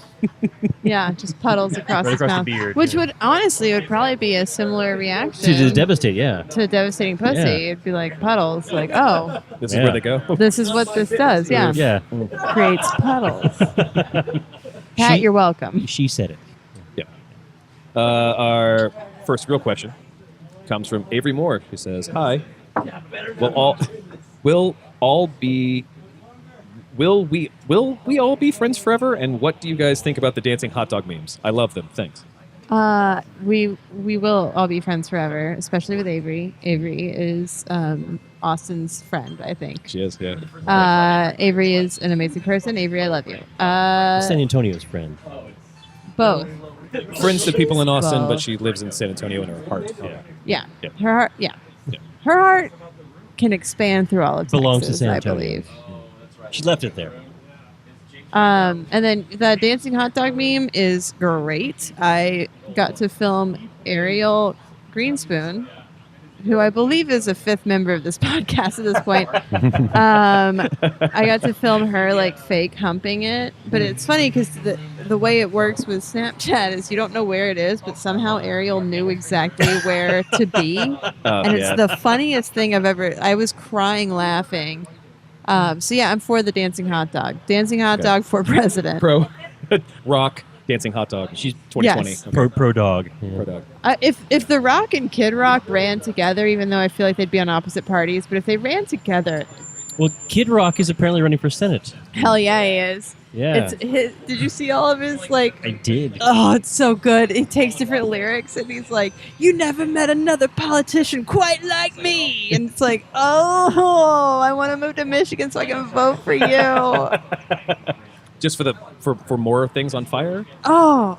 Yeah, just puddles across Right his across the mouth. beard, Which yeah. would honestly would probably be a similar reaction To devastate. Yeah. to devastating pussy. Yeah. It'd be like puddles, like, oh, This is Yeah. where they go. this is what this does. Yeah, Yeah. creates puddles. Pat, you're welcome. She said it. Yeah. Our first real question comes from Avery Moore, who says, "Hi. Will we all be friends forever? And what do you guys think about the dancing hot dog memes? I love them. Thanks." We will all be friends forever, especially with Avery. Avery is Austin's friend, I think. She is. Yeah. Avery is an amazing person. Avery, I love you. San Antonio's friend. Both. Friends to people in Austin, Both. but she lives in San Antonio in her heart. Yeah. Yeah. Yeah. Her heart. Yeah. Yeah. Her heart can expand through all of Belongs to Texas, San I Antonio. believe. She left it there. And then the dancing hot dog meme is great. I got to film Ariel Greenspoon, who I believe is a 5th member of this podcast at this point. I got to film her like fake humping it, but it's funny because the way it works with Snapchat is you don't know where it is, but somehow Ariel knew exactly where to be, and it's the funniest thing I've ever. I was crying laughing. So yeah, I'm for the dancing hot dog. Dancing hot Okay. dog for president. Pro rock dancing hot dog. She's 2020. Yes. Okay. Pro dog. Yeah. Pro dog. If The Rock and Kid Rock ran together, even though I feel like they'd be on opposite parties, but if they ran together, Well, Kid Rock is apparently running for Senate. hell yeah, he is. Yeah. Did you see all of his like? I did. Oh, it's so good. He takes different lyrics and he's like, "You never met another politician quite like me," and it's like, "Oh, I want to move to Michigan so I can vote for you." Just for more things on fire. Oh,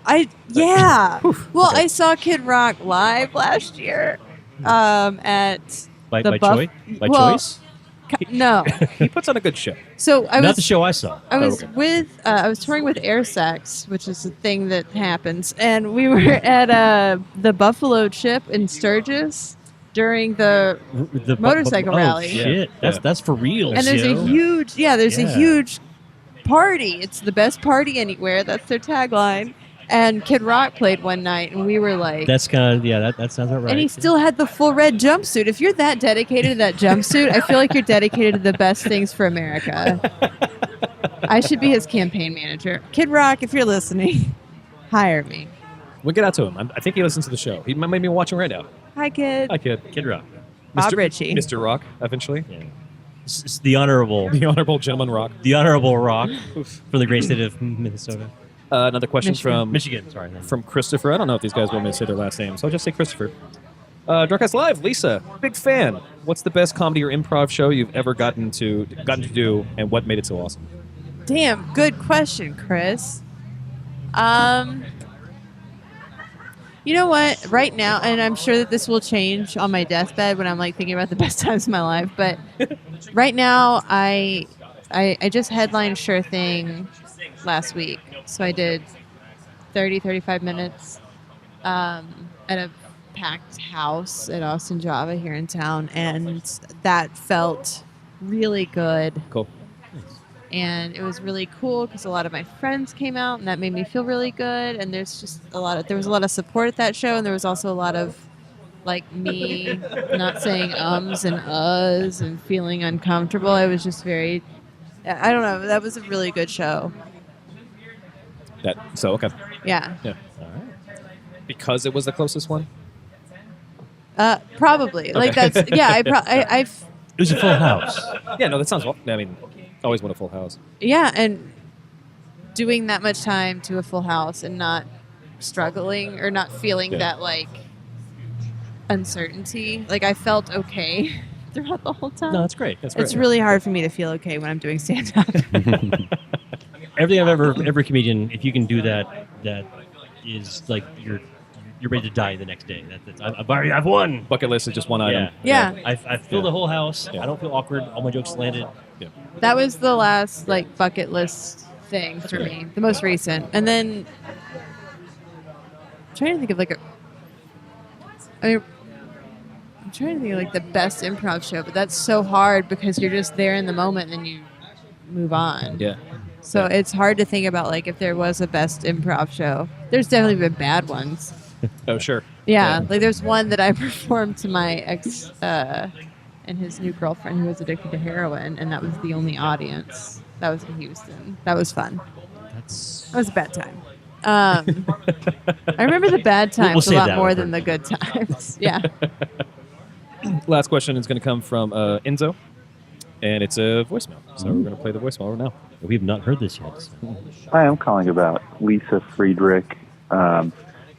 yeah. Well, I saw Kid Rock live last year at By the choice? No. He puts on a good show. So I Not was the show I saw. I was okay. with I was touring with Air Sex, which is a thing that happens, and we were at the Buffalo Chip in Sturgis, during the motorcycle rally. Shit, that's for real. And there's a huge party. It's the best party anywhere. That's their tagline. And Kid Rock played one night, and we were like, that's kind of that sounds about right. And he still had the full red jumpsuit. If you're that dedicated to that jumpsuit, I feel like you're dedicated to the best things for America. I should be his campaign manager. Kid Rock, if you're listening, hire me. We'll get out to him. I think he listens to the show. He might be watching right now. Hi, Kid. Hi, Kid. Kid Rock. Bob Ritchie. Mr. Rock, eventually. Yeah. It's the honorable gentleman Rock. The honorable Rock from the great state of Minnesota. Another question from Michigan. Sorry, from Christopher. I don't know if these guys want me to say their last name, so I'll just say Christopher. DrunkCast Live, Lisa, big fan. What's the best comedy or improv show you've ever gotten to do, and what made it so awesome? Damn, good question, Chris. You know what? Right now, and I'm sure that this will change on my deathbed when I'm like thinking about the best times of my life, but right now I just headlined Sure Thing last week. So I did 35 minutes at a packed house at Austin Java here in town, and that felt really good. Cool. And it was really cool because a lot of my friends came out, and that made me feel really good. And there was a lot of support at that show, and there was also a lot of like me not saying ums and uhs and feeling uncomfortable. I was just I don't know. That was a really good show. Okay. Yeah. Yeah. All right. Because it was the closest one? Probably. Okay. Like that's I've It was a full house. Yeah, no, that sounds well. I mean, always want a full house. Yeah, and doing that much time to a full house and not struggling or not feeling that like uncertainty. Like I felt okay throughout the whole time. No, that's great. It's really hard for me to feel okay when I'm doing stand up. Everything every comedian, if you can do that is like you're ready to die the next day. I've won. Bucket list is just one item. Yeah. I filled the whole house. Yeah. I don't feel awkward. All my jokes landed. Yeah. That was the last like bucket list thing for me, the most recent. And then I'm trying to think of I'm trying to think of like the best improv show, but that's so hard because you're just there in the moment and then you move on. Yeah. So it's hard to think about like if there was a best improv show. There's definitely been bad ones. Oh, sure. Yeah, like there's one that I performed to my ex and his new girlfriend who was addicted to heroin, and that was the only audience. That was in Houston. That was fun. That was a bad time. I remember the bad times a lot more than the good times. Yeah. Last question is going to come from Enzo, and it's a voicemail. So we're going to play the voicemail right now. We've not heard this yet. So. Hi, I'm calling about Lisa Friedrich.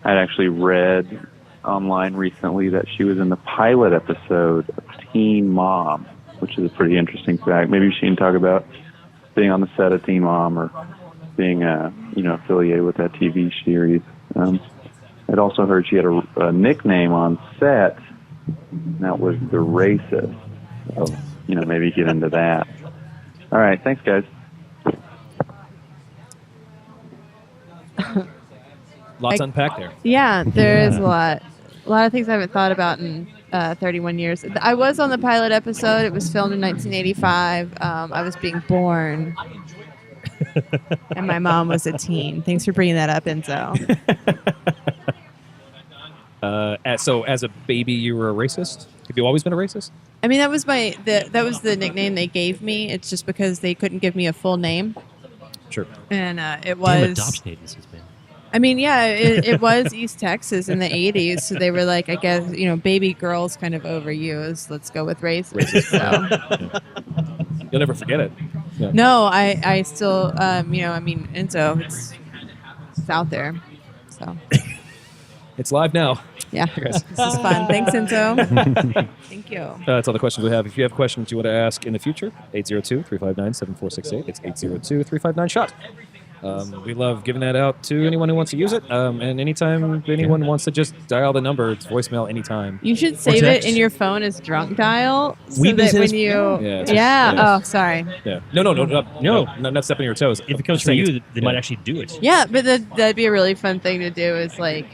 I'd actually read online recently that she was in the pilot episode of Teen Mom, which is a pretty interesting fact. Maybe she can talk about being on the set of Teen Mom or being affiliated with that TV series. I'd also heard she had a nickname on set, and that was the Racist. So, maybe get into that. All right, thanks, guys. Lots to unpack there. Yeah, there is a lot of things I haven't thought about in 31 years. I was on the pilot episode. It was filmed in 1985. I was being born, and my mom was a teen. Thanks for bringing that up, Enzo. So as a baby, you were a racist? Have you always been a racist? I mean, that was the nickname they gave me. It's just because they couldn't give me a full name. Sure. And it was... Damn adoption agencies, man. I mean, yeah, it was East Texas in the 80s, so they were like, I guess, baby girls kind of overused. Let's go with racist. So. You'll never forget it. Yeah. No, I still, Enzo, it's out there, so. It's live now. Yeah, this is fun. Thanks, Enzo. Thank you. That's all the questions we have. If you have questions you want to ask in the future, 802-359-7468. It's 802-359-SHOT. We love giving that out to anyone who wants to use it. And anytime anyone wants to just dial the number, it's voicemail anytime. You should save it in your phone as drunk dial. So We've been that when you... Yeah. Oh, sorry. Yeah. No, not stepping on your toes. If it comes from you, they might actually do it. Yeah, but that'd be a really fun thing to do is like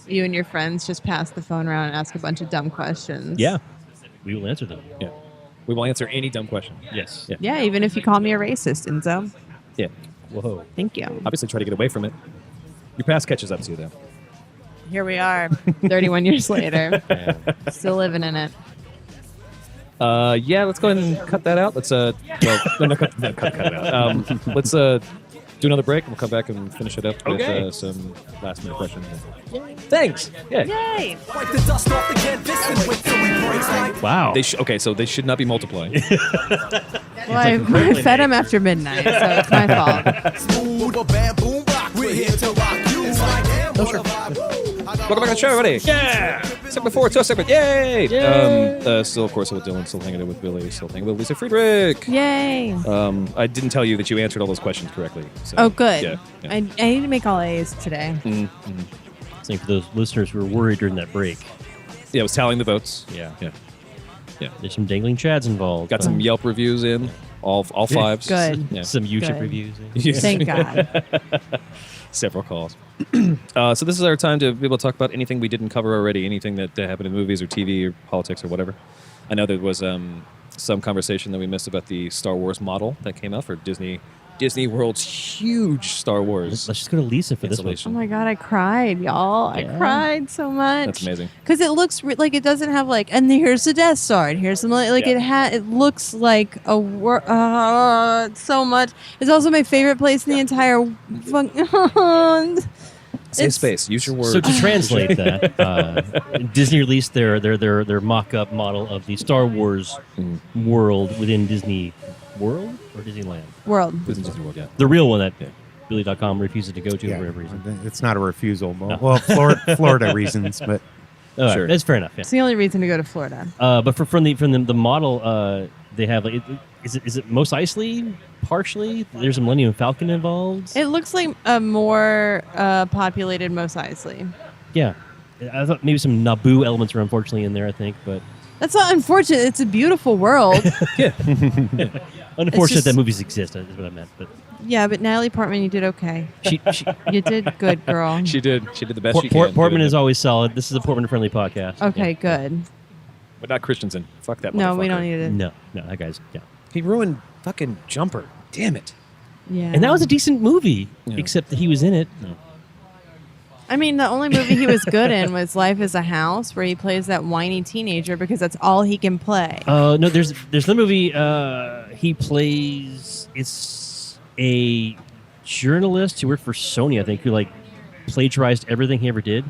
you and your friends just pass the phone around and ask a bunch of dumb questions. Yeah, we will answer them. Yeah. We will answer any dumb question. Yes. Yeah. Yeah, even if you call me a racist, Enzo. Yeah. Whoa. Thank you. Obviously, try to get away from it. Your past catches up to you, though. Here we are, 31 years later, Yeah. still living in it. Yeah, let's go ahead and cut that out. Let's well, no, cut it out. Let's do another break, and we'll come back and finish it up Okay. with some last minute questions. Thanks. Yeah. Yay! Wipe the dust off the canvas and wait till we break like Wow. Okay, so they should not be multiplying. Well, I fed him after midnight, so it's my fault. smooth a bad boom rock. We're here to rock you. It's like damn, what a vibe. Welcome back to the show, everybody. Yeah. Segment 4, to a segment. Yay. Still, of course, with Dylan, still hanging out with Billy, still hanging with Lisa Friedrich. Yay! I didn't tell you that you answered all those questions correctly. So, Oh, good. Yeah. I need to make all A's today. Same for those listeners who were worried during that break. Yeah, I was tallying the votes. Yeah. Yeah. There's some dangling chads involved. Got some Yelp reviews in, all fives. Good. Yeah. Some YouTube Good. reviews. Thank God. Several calls. So this is our time to be able to talk about anything we didn't cover already, anything that happened in movies or TV or politics or whatever. I know there was some conversation that we missed about the Star Wars model that came out for Disney World's huge Star Wars. Let's just go to Lisa for this one. Oh installation. my God, I cried, y'all. I Yeah. cried so much. That's amazing. Because it looks like it doesn't have like, and here's the Death Star, and here's some like Yeah. it looks like a so much. It's also my favorite place in the entire. Save It's- space. Use your words. So to translate that, Disney released their mock-up model of the Star Wars world within Disney World or Disneyland. World. Disney World, yeah. The real one that Billy.com refuses to go to Yeah, for whatever reason. it's not a refusal. Well, Florida reasons, but All right, Sure. that's fair enough. Yeah. It's the only reason to go to Florida. But from the model, they have like, is it Mos Eisley partially? There's a Millennium Falcon involved. It looks like a more populated Mos Eisley. Yeah, I thought maybe some Naboo elements were unfortunately in there. I think, but That's not unfortunate. It's a beautiful world. unfortunate just- that movies exist. Is what I meant. But Yeah, but Natalie Portman, you did okay. she You did good, girl. She did the best she can. Portman is always solid. This is a Portman-friendly podcast. Okay, Yeah. good. But not Christensen. Fuck that No, we motherfucker. don't need it. No, that guy's yeah. He ruined fucking Jumper. Damn it. Yeah. And that was a decent movie, Yeah. except that he was in it. I mean, the only movie he was good in was Life is a House, where he plays that whiny teenager because that's all he can play. No, there's the movie he plays. It's a journalist who worked for Sony, I think, who like plagiarized everything he ever did.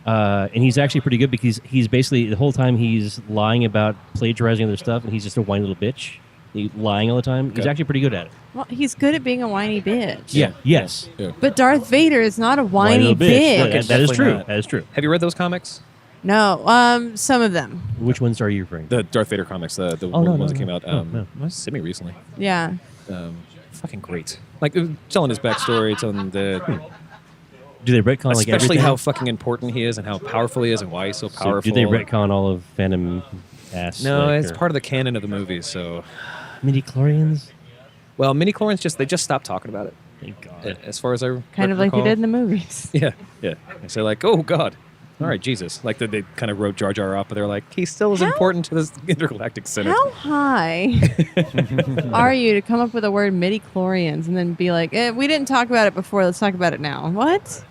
And he's actually pretty good because he's basically the whole time he's lying about plagiarizing other stuff, and he's just a whiny little bitch. He's lying all the time. He's Okay. actually pretty good at it. Well, he's good at being a whiny bitch. Yeah. Yes. Yeah. But Darth Vader is not a whiny little bitch. Yeah, Okay, that is definitely true. not. That is true. Have you read those comics? No, some of them. Which ones are you referring to? The Darth Vader comics, the Oh, no, ones no, that came no. out No. semi recently. Yeah. Fucking great. Like telling his backstory, telling the Do they retcon like especially everything? how fucking important he is and how powerful he is and why he's so So powerful. do they retcon all of Phantom ass? No, like, it's or part of the canon of the movie. So, midi-chlorians? well, midi-chlorians they just stopped talking about it. Thank God. As far as I Kind of like they recall. did in the movies. Yeah. They say like, oh God, all right, Jesus. Like they kind of wrote Jar Jar up, but they're like, he still is How- important to this intergalactic center. How high are you to come up with the word midi-chlorians and then be like, we didn't talk about it before, let's talk about it now? What?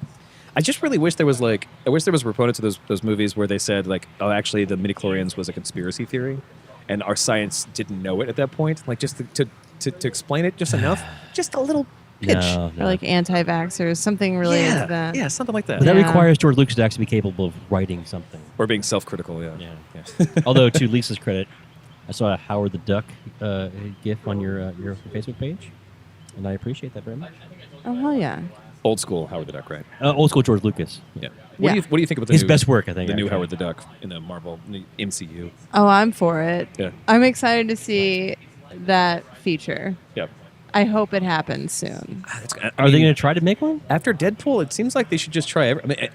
I just really wish there was proponents of those movies where they said like, oh, actually the midi-chlorians was a conspiracy theory, and our science didn't know it at that point. Like just to explain it just enough, just a little pitch. No. Or like anti-vaxxers, something related to that. Yeah, something like that. But that Yeah. requires George Lucas to actually be capable of writing something. Or being self-critical. Yeah. Yeah. Although, to Lisa's credit, I saw a Howard the Duck gif on your Facebook page, and I appreciate that very much. Oh, hell yeah. Old school Howard the Duck, right? Old school George Lucas. Yeah. Yeah. What do you think about His best work, I think, the new actually. Howard the Duck in the Marvel in the MCU? Oh, I'm for it. Yeah. I'm excited to see that feature. Yeah. I hope it happens soon. Are they going to try to make one? After Deadpool, it seems like they should just try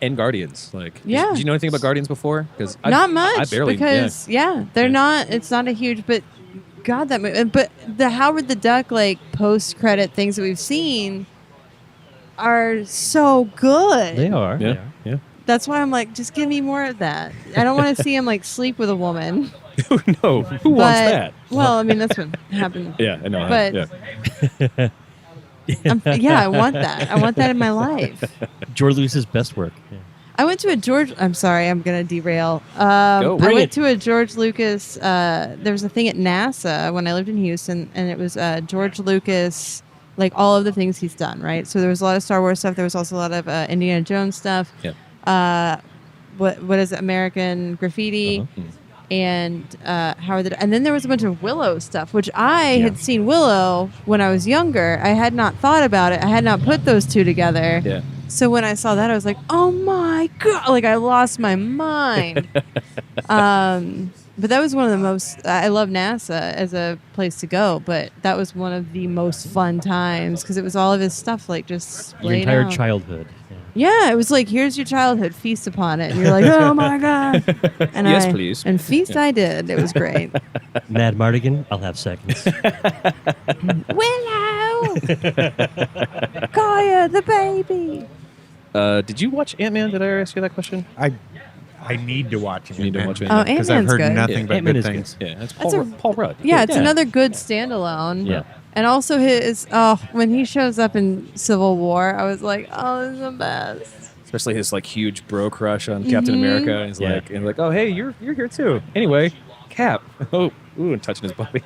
and Guardians. Like, Yeah. Did you know anything about Guardians before? Because Not much, I barely. because they're Yeah. not. It's not a huge. But God, that movie. But the Howard the Duck like post-credit things that we've seen are so good. They are. Yeah. They are. Yeah. That's why I'm like, just give me more of that. I don't want to see him like sleep with a woman. No, who wants that? Well, I mean, that's what happened. Yeah, I know. But- yeah. I want that. I want that in my life. George Lucas's best work. Yeah. I went to a George. I'm sorry, I'm gonna derail. Go. I Bring went it. to a George Lucas. There was a thing at NASA when I lived in Houston, and it was George Lucas, like all of the things he's done. Right. So there was a lot of Star Wars stuff. There was also a lot of Indiana Jones stuff. Yeah. What is it? American Graffiti. Uh-huh. And and then there was a bunch of Willow stuff, which I had seen Willow when I was younger. I had not thought about it. I had not put those two together. Yeah. So when I saw that, I was like, "Oh my god!" Like I lost my mind. But that was one of the most. I love NASA as a place to go, but that was one of the most fun times because it was all of his stuff, like just Your laid entire out. childhood. Yeah. Yeah, it was like, here's your childhood, feast upon it. And you're like, oh my God. And Yes, please. And feast I did. It was great. Mad Mardigan, I'll have seconds. Willow! Kaya, the baby. Did you watch Ant-Man? Did I ask you that question? I need to watch it. You need to watch it. Oh, because I've Ant-Man's heard good. nothing Yeah. but Ant-Man good is good. things. Yeah, it's That's Paul Rudd. Yeah, it's another good standalone. Yeah. And also when he shows up in Civil War, I was like, oh, this is the best. Especially his like huge bro crush on Captain America, and he's Yeah. like, oh hey, you're here too. Anyway, Cap. Oh, ooh, and touching his body.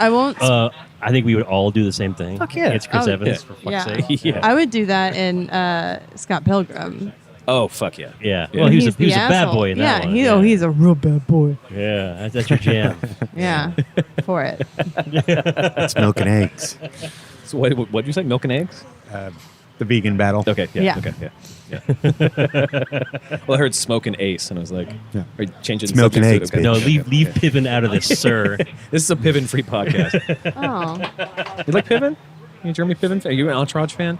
I won't. I think we would all do the same thing. Fuck yeah. It's Chris Oh, Evans, yeah. for fuck's Yeah. sake. Yeah. I would do that in Scott Pilgrim. Oh fuck yeah. Yeah. Yeah. Well, he was He's a bad asshole. boy in that yeah, one. he's a real bad boy. Yeah, that's your jam. Yeah, for it. It's milk and eggs. So what'd you say? Milk and eggs? The vegan battle. Okay. Yeah. Yeah. Okay. Yeah. Well, I heard smoke and ace, and I was like, Yeah. are you changing It's the milk and subject eggs, to- okay. No, Okay, leave okay. leave Piven out of this, sir. This is a Piven-free podcast. Oh. You like Piven? You a Jeremy Piven fan? Are you an Entourage fan?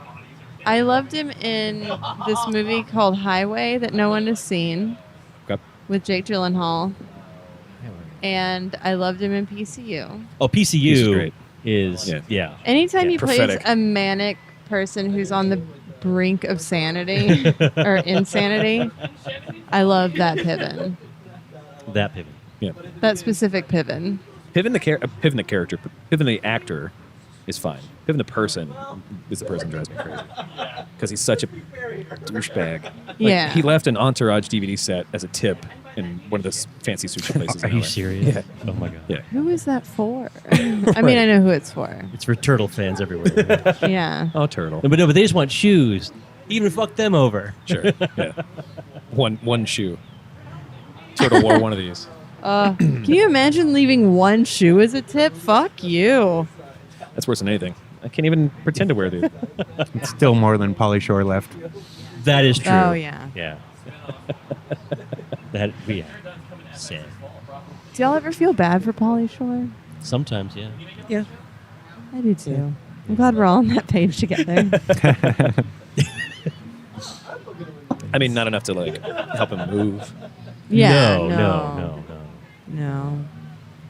I loved him in this movie called Highway that no one has seen Okay. with Jake Gyllenhaal. And I loved him in PCU. Oh, He's PCU great. is Yeah. Anytime Yeah, he prophetic. plays a manic person who's on the brink of sanity or insanity, I love that Piven. that Piven. Yeah. That specific Piven. Piven the character, Piven the actor is fine. Piven the person is the person who drives me crazy because he's such a douchebag. Like, Yeah. he left an Entourage DVD set as a tip in one of the fancy sushi places. Are in you LA. serious? Yeah. Oh my god. Yeah. Who is that for? I mean, I know who it's for. It's for turtle fans everywhere. Yeah. Oh, turtle. But they just want shoes. Even fuck them over. Sure. Yeah. One shoe. Turtle wore one of these. Can you imagine leaving one shoe as a tip? Fuck you. That's worse than anything. I can't even pretend to wear these. It's still more than Pauly Shore left. That is true. Oh, yeah. Yeah. Yeah. Sad. Do y'all ever feel bad for Pauly Shore? Sometimes, yeah. Yeah. I do too. I'm glad we're all on that page together. I mean, not enough to like help him move. Yeah. No.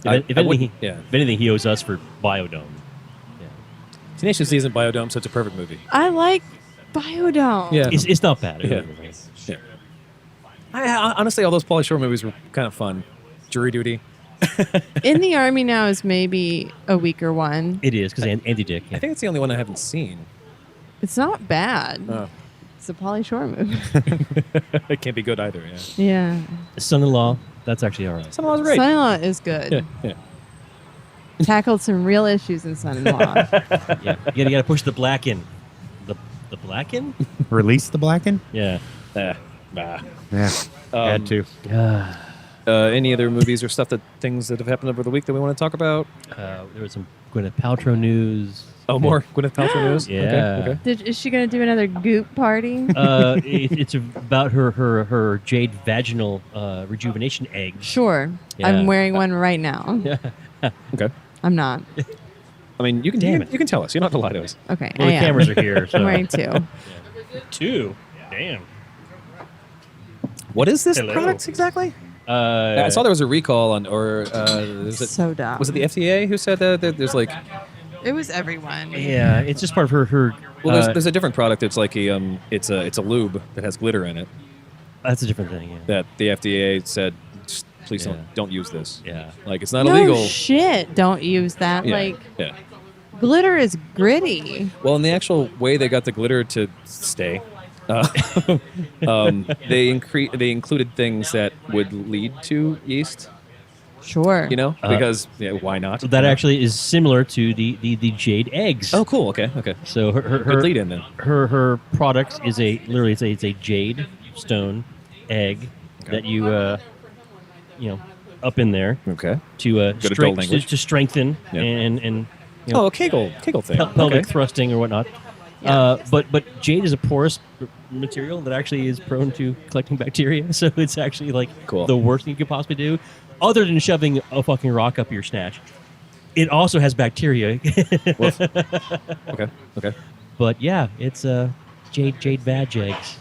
I If anything, wouldn't- yeah. if anything, he owes us for Biodome. Yeah. Tenacious D isn't Biodome, so it's a perfect movie. I like Biodome. Yeah. It's not bad. It Yeah. really is. Yeah. Honestly, all those Pauly Shore movies were kind of fun. Jury Duty. In the Army Now is maybe a weaker one. It is, because Andy Dick. Yeah. I think it's the only one I haven't seen. It's not bad. Oh. It's a Pauly Shore movie. It can't be good either, yeah. Yeah. Son-in-law, that's actually all right. Son-in-law's great. Son-in-Law is good. Yeah, yeah. Tackled some real issues in Son-in-Law. Yeah. You gotta push the black in. The black in? Release the Blacken? Yeah. Nah. Yeah. Had to. Any other movies or things that have happened over the week that we want to talk about? There was some Gwyneth Paltrow news. Oh, more Gwyneth Paltrow news? Yeah. Okay. Is she going to do another Goop party? It's about her jade vaginal rejuvenation eggs. Sure. Yeah. I'm wearing one right now. Okay. I'm not. I mean, you can Damn it. you can tell us. You don't have to lie to us. Okay. Well, I the am. cameras are here. So. I'm wearing two. Two. Damn. What is this Hello. product exactly? I I saw there was a recall on, or was it, So dumb. was it the FDA who said that there's like, It was everyone. Yeah, it's just part of her. well, there's a different product. It's like it's a lube that has glitter in it, That's a different thing. Yeah. that the FDA said, please Yeah. don't use this. Yeah. Like, it's not no illegal. shit. Don't use that. Yeah. Like, Yeah. glitter is gritty. Well, in the actual way they got the glitter to stay, they included things that would lead to yeast. Sure. You know, because why not? So that actually is similar to the jade eggs. Oh, cool. Okay. So her Good lead in then. her product is it's a jade stone egg that you up in there Okay. to Good adult language. to strengthen Yeah. and you know, Oh, a Kegel thing. pelvic Okay. thrusting or whatnot. Yeah. But jade is a porous material that actually is prone to collecting bacteria, so it's actually like Cool. the worst thing you could possibly do, other than shoving a fucking rock up your snatch. It also has bacteria. Woof. Okay. But yeah, it's jade vag eggs,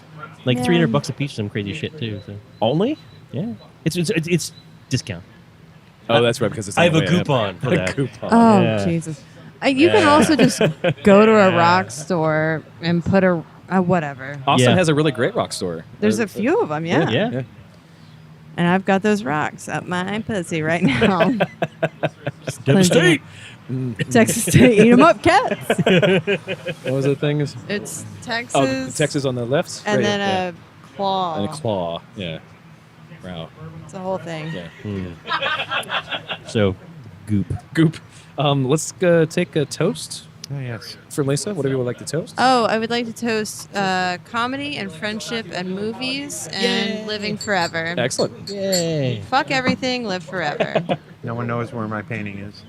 like Yeah. $300 a piece, some crazy shit too. So Only? yeah, it's discount. Oh, that's right. Because it's. I have on a the way up. coupon for A that. coupon. Oh, Yeah. Jesus. You can also just go to a rock store and put a whatever. Austin Yeah. has a really great rock store. There's a few of them, yeah. Yeah. And I've got those rocks up my pussy right now. Just Devastate. cleansing it. Texas State, eat 'em up, cats. What was the thing? It's Texas. Oh, Texas on the left. And Right, then yeah. a claw. And a claw. Yeah. Wow. It's a whole thing. Yeah. So, goop. Goop. Let's take a toast Oh, yes. for Lisa. Whatever you would like to toast. Oh, I would like to toast comedy and friendship and movies and living forever. Excellent. Yay! Fuck everything, live forever. No one knows where my painting is.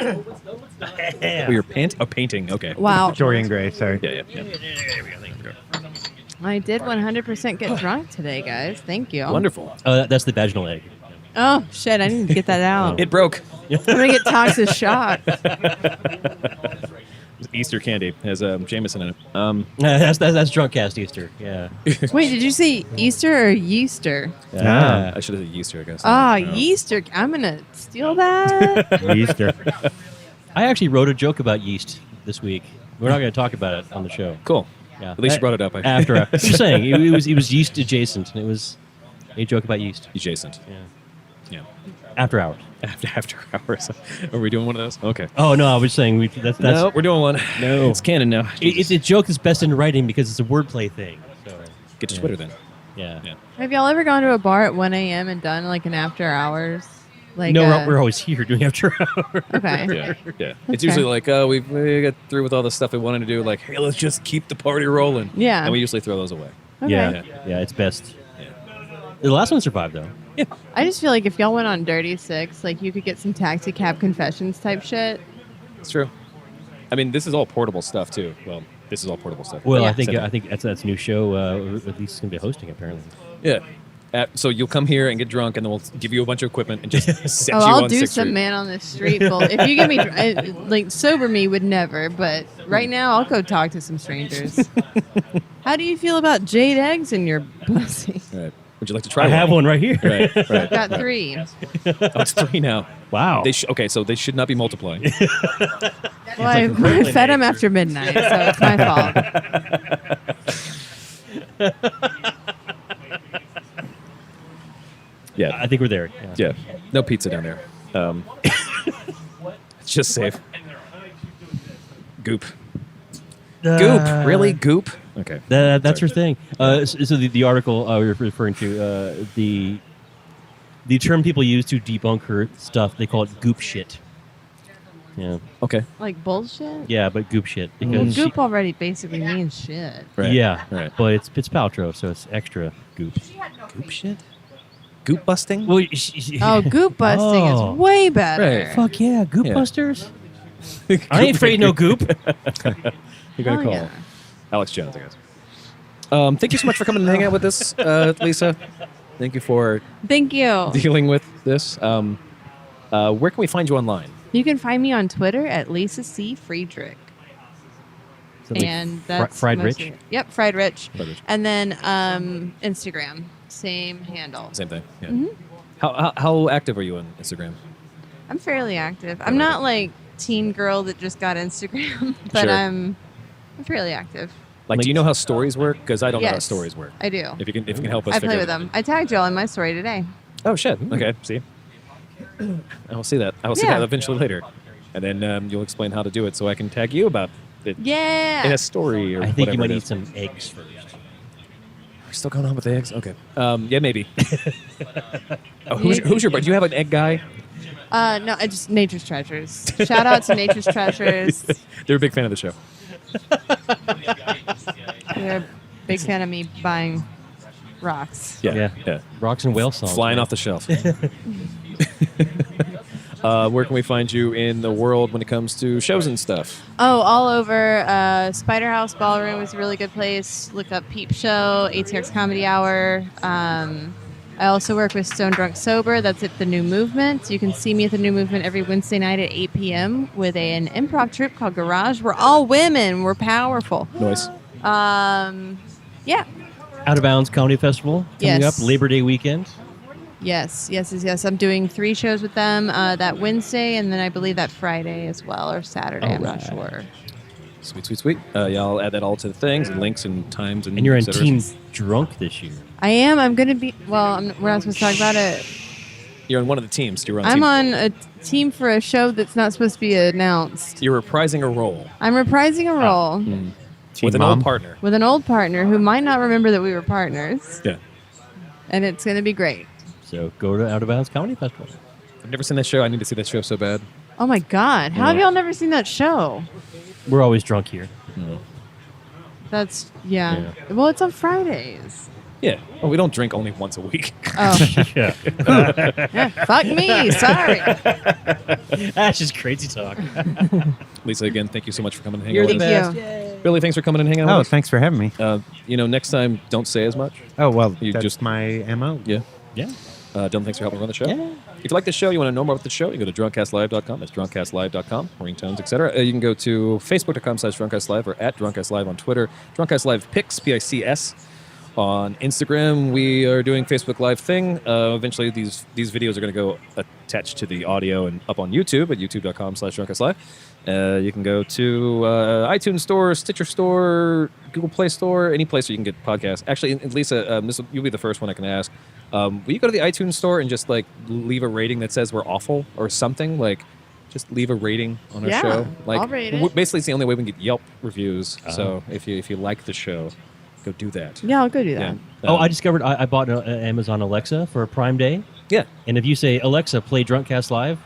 Oh, your painting. Okay. Wow. Dorian Gray, sorry. Yeah. I did 100% get drunk today, guys. Thank you. Wonderful. That's the vaginal egg. Oh, shit. I need to get that out. It broke. I'm going to get toxic shock. Easter candy has Jameson in it. That's DrunkCast Easter. Yeah. Wait, did you say Easter or Yeaster? Ah. I should have said Easter, I guess. Ah, No. Yeaster. I'm going to steal that. Easter. I actually wrote a joke about yeast this week. We're not going to talk about it on the show. Cool. Yeah. At least you brought it up. After. I'm just saying, it was yeast adjacent, and it was a joke about yeast. Adjacent. Yeah. Yeah. After hours. After hours. Are we doing one of those? Okay. Oh no, I was saying that's No, we're doing one. No. It's canon now. it's a joke that's best in writing because it's a wordplay thing. So Get to yeah. Twitter then. Yeah. Yeah. Have y'all ever gone to a bar at 1 a.m. and done like an after hours? Like No, we're always here doing after hours. Okay. Yeah. Yeah. It's Okay. usually like, we got through with all the stuff we wanted to do. Like, hey, let's just keep the party rolling. Yeah. And we usually throw those away. Okay. Yeah, it's best. Yeah. The last one survived though. I just feel like if y'all went on Dirty Six, like you could get some taxi cab confessions type shit. It's true. I mean, this is all portable stuff too. Well, this is all portable stuff. Well, Yeah. I think that's a new show. At least going to be hosting apparently. Yeah. So you'll come here and get drunk, and then we'll give you a bunch of equipment and just set Oh, you I'll on do 6th some Street. man on the street. Bull. If you give me like sober me would never, but right now I'll go talk to some strangers. How do you feel about jade eggs in your pussy? Right. Would you like to try I have one right here. Right. I've Right. got 3. Oh, it's 3 now. Wow. Okay, so they should not be multiplying. Well, I fed them after midnight, so it's my fault. Yeah. I think we're there. Yeah. No pizza down there. It's just safe. Goop. Goop. Really? Goop? Okay. That's Sorry. her thing. So the article we were referring to, the term people use to debunk her stuff, they call it goop shit. Yeah. Okay. Like bullshit? Yeah, but goop shit. Well, Because goop already basically means shit. Right. Yeah, Right. but it's Paltrow, so it's extra goop. Goop shit? Goop busting? Well, Oh, goop busting Oh. is way better. Right. fuck yeah, goop Yeah. busters. I ain't afraid no goop. You're going to Oh, call yeah. Alex Jones, I guess. Thank you so much for coming and hanging out with us, Lisa. Thank you for Thank you. dealing with this. Where can we find you online? You can find me on Twitter at Lisa C. Friedrich. Something And that's fried mostly- rich. Yep, Fried Rich. Fried Rich. And then Instagram, same handle. Same thing. Yeah. Mm-hmm. How active are you on Instagram? I'm fairly active. I'm not like teen girl that just got Instagram, but Sure. I'm fairly active. Like, do you know how stories work? Because I don't know how Yes. stories work. I do. If you can help us I figure play it with out. them. I tagged y'all in my story today. Oh, shit. Okay, see? I will see that. I will see Yeah. that eventually later. And then you'll explain how to do it so I can tag you about it in Yeah. a story or I think whatever you might it need is. some eggs first. We're still going on with the eggs? Okay. Yeah, maybe. Who's your... Do you have an egg guy? No, I just Nature's Treasures. Shout out to Nature's Treasures. They're a big fan of the show. They're a big fan of me buying rocks. Yeah. Rocks and whale songs. Flying man. off the shelf. Where can we find you in the world when it comes to shows and stuff? Oh, all over. Spider House Ballroom is a really good place. Look up Peep Show, ATX Comedy Hour. I also work with Stone Drunk Sober. That's at the New Movement. You can see me at the New Movement every Wednesday night at 8 p.m. with an improv troupe called Garage. We're all women. We're powerful. Noise. Yeah. Out of Bounds Comedy Festival coming Yes. up Labor Day weekend. Yes. I'm doing 3 shows with them that Wednesday, and then I believe that Friday as well, or Saturday. I'm not sure. Sweet. Yeah, I'll add that all to the things and links and times and And you're et on cetera. Team Drunk this year. I am. I'm going to be. Well, we're not supposed to talk about it. You're on one of the teams. You're on I'm team. on a team for a show that's not supposed to be announced. You're reprising a role I'm reprising a role Team with an Mom. old partner. with an old partner who might not remember that we were partners, Yeah. and it's going to be great. So go to Out of Bounds Comedy Festival. I've never seen that show. I need to see that show so bad. Oh my God! How have y'all never seen that show? We're always drunk here. That's yeah. Well, it's on Fridays. Yeah. Oh, we don't drink only once a week. Oh, Yeah. yeah, fuck me. Sorry. That's just crazy talk. Lisa, again, thank you so much for coming and hanging You're out the with us. Thank you. Billy, thanks for coming and hanging out Oh, with us. thanks for having me. Next time, don't say as much. Oh, well, You that's just- my MO. Yeah. Yeah. Dylan, thanks for helping run the show. Yeah. If you like the show, you want to know more about the show, you can go to drunkcastlive.com. That's drunkcastlive.com, ringtones, etc. You can go to facebook.com/drunkcastlive or at drunkcastlive on Twitter. Drunkcastlive pics, P-I-C-S. On Instagram, we are doing Facebook Live thing. Eventually, these videos are going to go attached to the audio and up on YouTube at youtube.com/drunkcastlive. You can go to iTunes Store, Stitcher Store, Google Play Store, any place where you can get podcasts. Actually, Lisa, you'll be the first one I can ask. Will you go to the iTunes Store and just like leave a rating that says we're awful or something? Like, just leave a rating on our Yeah, show. Like, I'll rate it. basically, it's the only way we can get Yelp reviews. So if you like the show, go do that. Yeah, I'll go do that. Yeah. Oh, I discovered I bought an Amazon Alexa for Prime Day. Yeah. And if you say, Alexa, play DrunkCast Live,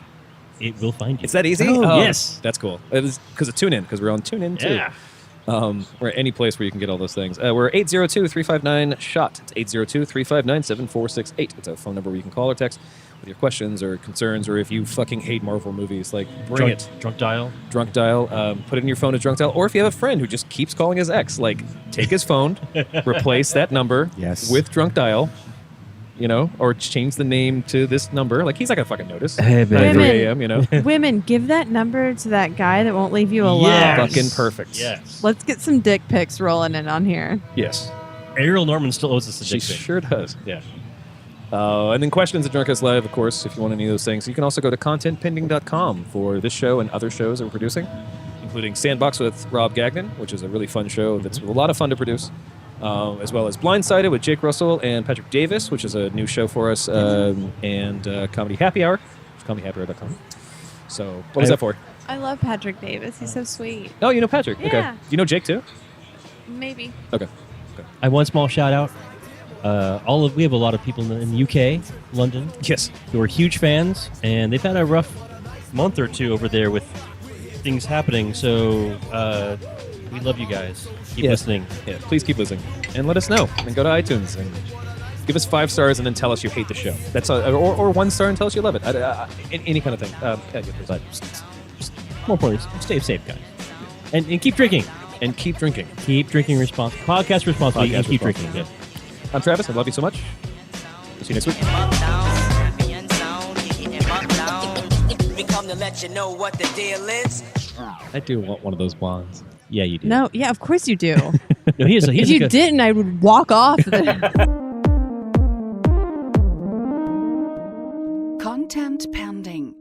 it will find you. It's that easy? Oh, yes. That's cool. It was because of TuneIn, because we're on TuneIn too. Yeah. Or any place where you can get all those things. We're 802-359-SHOT. It's 802-359-7468. It's a phone number where you can call or text with your questions or concerns, or if you fucking hate Marvel movies, like, bring it. Drunk dial. Drunk dial. Put it in your phone as drunk dial. Or if you have a friend who just keeps calling his ex, like, take his phone, replace that number Yes. with drunk dial. Or change the name to this number. Like, he's not gonna fucking notice. Hey, baby. At 3 a.m., Women, give that number to that guy that won't leave you alone. Yes. Fucking perfect. Yes. Let's get some dick pics rolling in on here. Yes. Ariel Norman still owes us a She dick pic. sure does. Yeah. And then questions at Drunkcast Live, of course, if you want any of those things. You can also go to contentpending.com for this show and other shows that we're producing, including Sandbox with Rob Gagnon, which is a really fun show that's a lot of fun to produce, as well as Blindsided with Jake Russell and Patrick Davis, which is a new show for us, and Comedy Happy Hour, which is comedyhappyhour.com. So, what was that for? I love Patrick Davis. He's so sweet. Oh, you know Patrick. Okay. Yeah. Do you know Jake, too? Maybe. Okay. I have one small shout out. We have a lot of people in the UK, London, Yes. who are huge fans, and they've had a rough month or two over there with things happening. So we love you guys. Keep listening. Yeah, please keep listening. And let us know. And go to iTunes and give us 5 stars and then tell us you hate the show. That's or 1 star and tell us you love it. Any kind of thing. But just more importantly, stay safe, guys, and keep drinking. And keep drinking. Keep drinking responsibly. Podcast responsibly. And keep drinking. Yeah. I'm Travis. I love you so much. We'll see you next week. We come to let you know what the deal is. I do want one of those wands. Yeah, you do. No, yeah, of course you do. No, he's If you like a- didn't, I would walk off. Content pending.